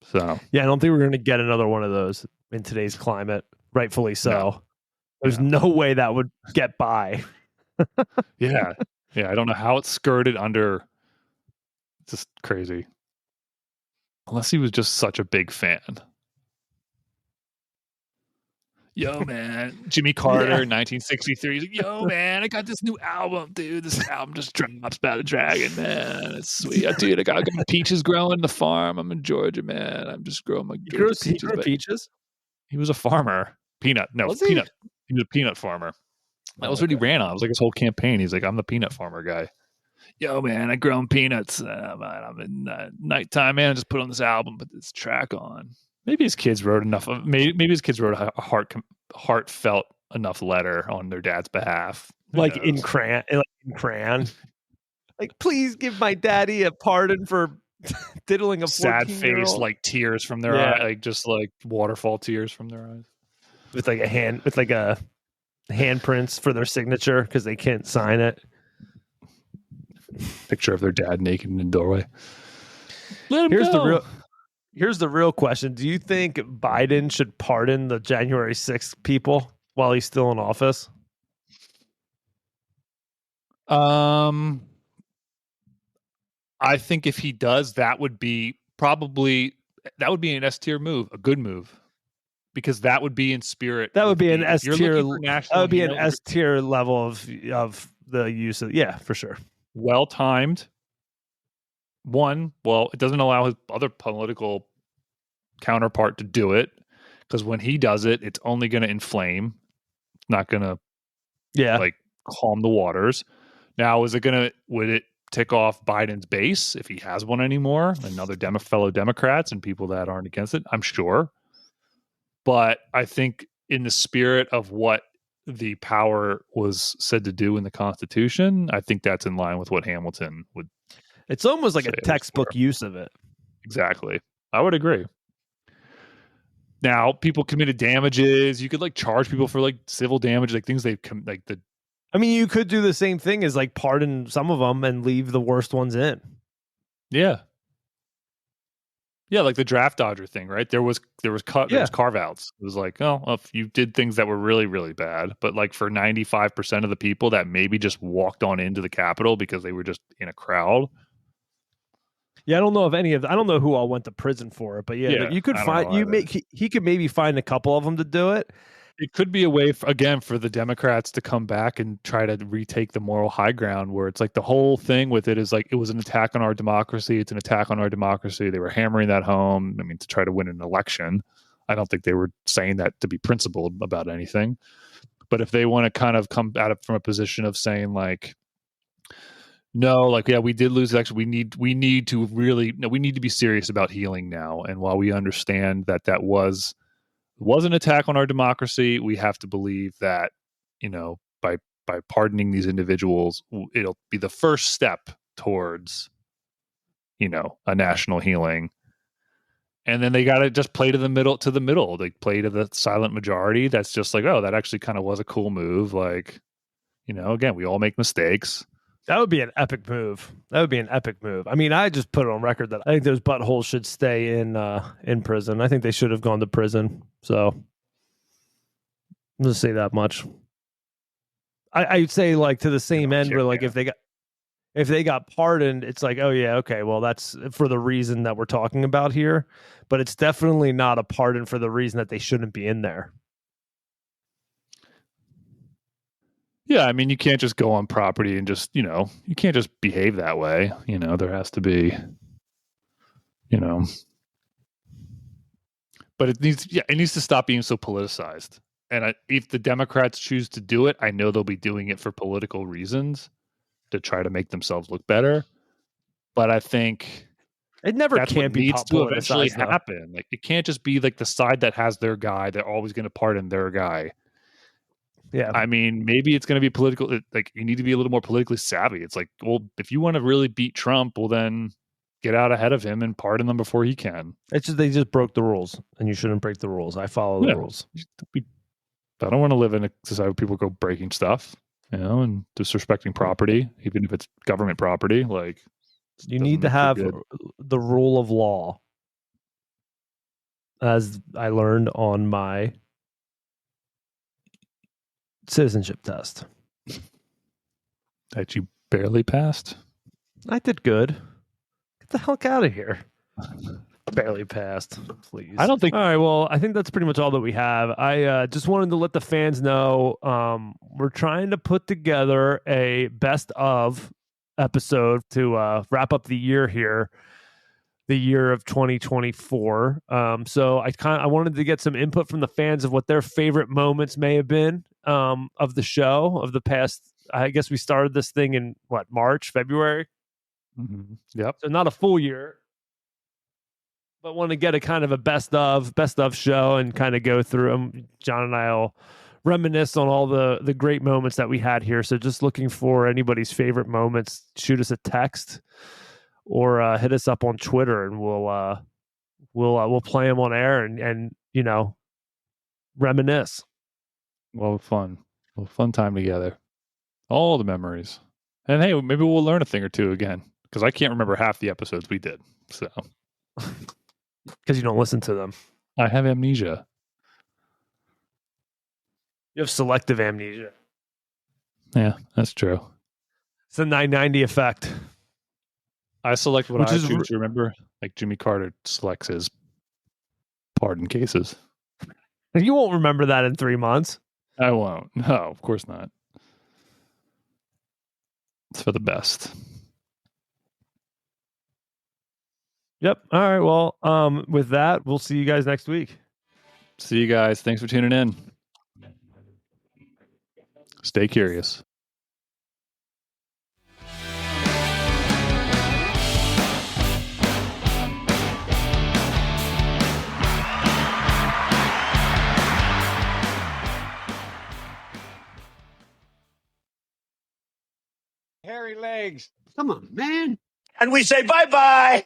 Speaker 1: So
Speaker 2: yeah, I don't think we're going to get another one of those in today's climate. Rightfully so. No. There's no way that would get by.
Speaker 1: Yeah. I don't know how it skirted under. Just crazy. Unless he was just such a big fan. Yo, man. Jimmy Carter, 1963. He's like, yo, man, I got this new album, dude. This album just drops about a dragon, man. It's sweet. Dude, I got peaches growing in the farm. I'm in Georgia, man. I'm just growing my Georgia
Speaker 2: peaches. He grew peaches?
Speaker 1: He was a farmer. Peanut. No,
Speaker 2: was
Speaker 1: peanut. He was a peanut farmer. That was what he ran on. It was like his whole campaign. He's like, I'm the peanut farmer guy. Yo, man, I grown peannuts. I'm in nighttime, man. I just put on this album, put this track on. Maybe his kids wrote enough. Maybe his kids wrote a heartfelt enough letter on their dad's behalf.
Speaker 2: Like in crayon. Like, please give my daddy a pardon for diddling a
Speaker 1: sad face, like tears from their eye, like just like waterfall tears from their eyes,
Speaker 2: with like a handprints for their signature because they can't sign it.
Speaker 1: Picture of their dad naked in the doorway.
Speaker 2: Here's the real question. Do you think Biden should pardon the January 6th people while he's still in office?
Speaker 1: I think if he does, that would be an S tier move, a good move, because that would be in spirit.
Speaker 2: That would be an S tier. That would be an S tier level of the use of, for sure.
Speaker 1: Well timed. One, well, it doesn't allow his other political counterpart to do it, because when he does it, it's only going to inflame. It's not going to, like, calm the waters. Now, would it tick off Biden's base if he has one anymore, and other fellow Democrats and people that aren't against it? I'm sure, but I think in the spirit of what the power was said to do in the Constitution, I think that's in line with what Hamilton would.
Speaker 2: It's almost like a textbook use of it.
Speaker 1: Exactly. I would agree. Now, people committed damages. You could like charge people for like civil damage, like things they've
Speaker 2: I mean, you could do the same thing as like pardon some of them and leave the worst ones in.
Speaker 1: Yeah. Yeah, like the draft dodger thing, right? There was carve outs. It was like, oh, well, if you did things that were really, really bad, but like for 95% of the people that maybe just walked on into the Capitol because they were just in a crowd.
Speaker 2: Yeah, I don't know if I don't know who all went to prison for it, but you could he could maybe find a couple of them to do it.
Speaker 1: It could be a way for the Democrats to come back and try to retake the moral high ground, where it's like the whole thing with it is like, it was an attack on our democracy. It's an attack on our democracy. They were hammering that home. I mean, to try to win an election. I don't think they were saying that to be principled about anything. But if they want to kind of come at it from a position of saying like, No, like, yeah, we did lose. Actually, we need to be serious about healing now. And while we understand that was an attack on our democracy, we have to believe that, by pardoning these individuals, it'll be the first step towards, a national healing. And then they got to just play to the middle. They play to the silent majority. That's just like, oh, that actually kind of was a cool move. Like, again, we all make mistakes.
Speaker 2: That would be an epic move. I mean, I just put it on record that I think those buttholes should stay in prison. I think they should have gone to prison. So I'm going to say that much. I'd say, like, to the same end, where, like, if they got pardoned, it's like, oh yeah, okay, well, that's for the reason that we're talking about here, but it's definitely not a pardon for the reason that they shouldn't be in there.
Speaker 1: Yeah, I mean, you can't just go on property and just, you can't just behave that way. There has to be, but it needs to stop being so politicized. And if the Democrats choose to do it, I know they'll be doing it for political reasons to try to make themselves look better. But I think
Speaker 2: it never
Speaker 1: can't be needs to eventually happen. Like, it can't just be like the side that has their guy, they're always going to pardon their guy.
Speaker 2: Yeah.
Speaker 1: I mean, maybe it's going to be political. Like, you need to be a little more politically savvy. It's like, well, if you want to really beat Trump, well, then get out ahead of him and pardon them before he can.
Speaker 2: It's just, they just broke the rules, and you shouldn't break the rules. I follow the rules.
Speaker 1: I don't want to live in a society where people go breaking stuff, and disrespecting property, even if it's government property. Like,
Speaker 2: you need to have the rule of law, as I learned on my citizenship test
Speaker 1: that you barely passed.
Speaker 2: I did good. Get the heck out of here. Barely passed, please.
Speaker 1: I don't think.
Speaker 2: All right, well, I think that's pretty much all that we have. I just wanted to let the fans know we're trying to put together a best of episode to wrap up the year here, the year of 2024. So I wanted to get some input from the fans of what their favorite moments may have been of the show of the past. I guess we started this thing in March, February.
Speaker 1: Mm-hmm. Yep.
Speaker 2: So not a full year, but want to get a kind of a best of show and kind of go through them. John and I'll reminisce on all the great moments that we had here. So just looking for anybody's favorite moments. Shoot us a text or hit us up on Twitter, and we'll play them on air and reminisce.
Speaker 1: Well, fun time together. All the memories. And hey, maybe we'll learn a thing or two again, because I can't remember half the episodes we did. So,
Speaker 2: because you don't listen to them.
Speaker 1: I have amnesia.
Speaker 2: You have selective amnesia.
Speaker 1: Yeah, that's true.
Speaker 2: It's a 990 effect.
Speaker 1: I select what I choose to remember. Like Jimmy Carter selects his pardon cases.
Speaker 2: You won't remember that in 3 months.
Speaker 1: I won't. No, of course not. It's for the best.
Speaker 2: Yep. All right. Well, with that, we'll see you guys next week.
Speaker 1: See you guys. Thanks for tuning in. Stay curious.
Speaker 3: Hairy legs. Come on, man. And we say bye-bye.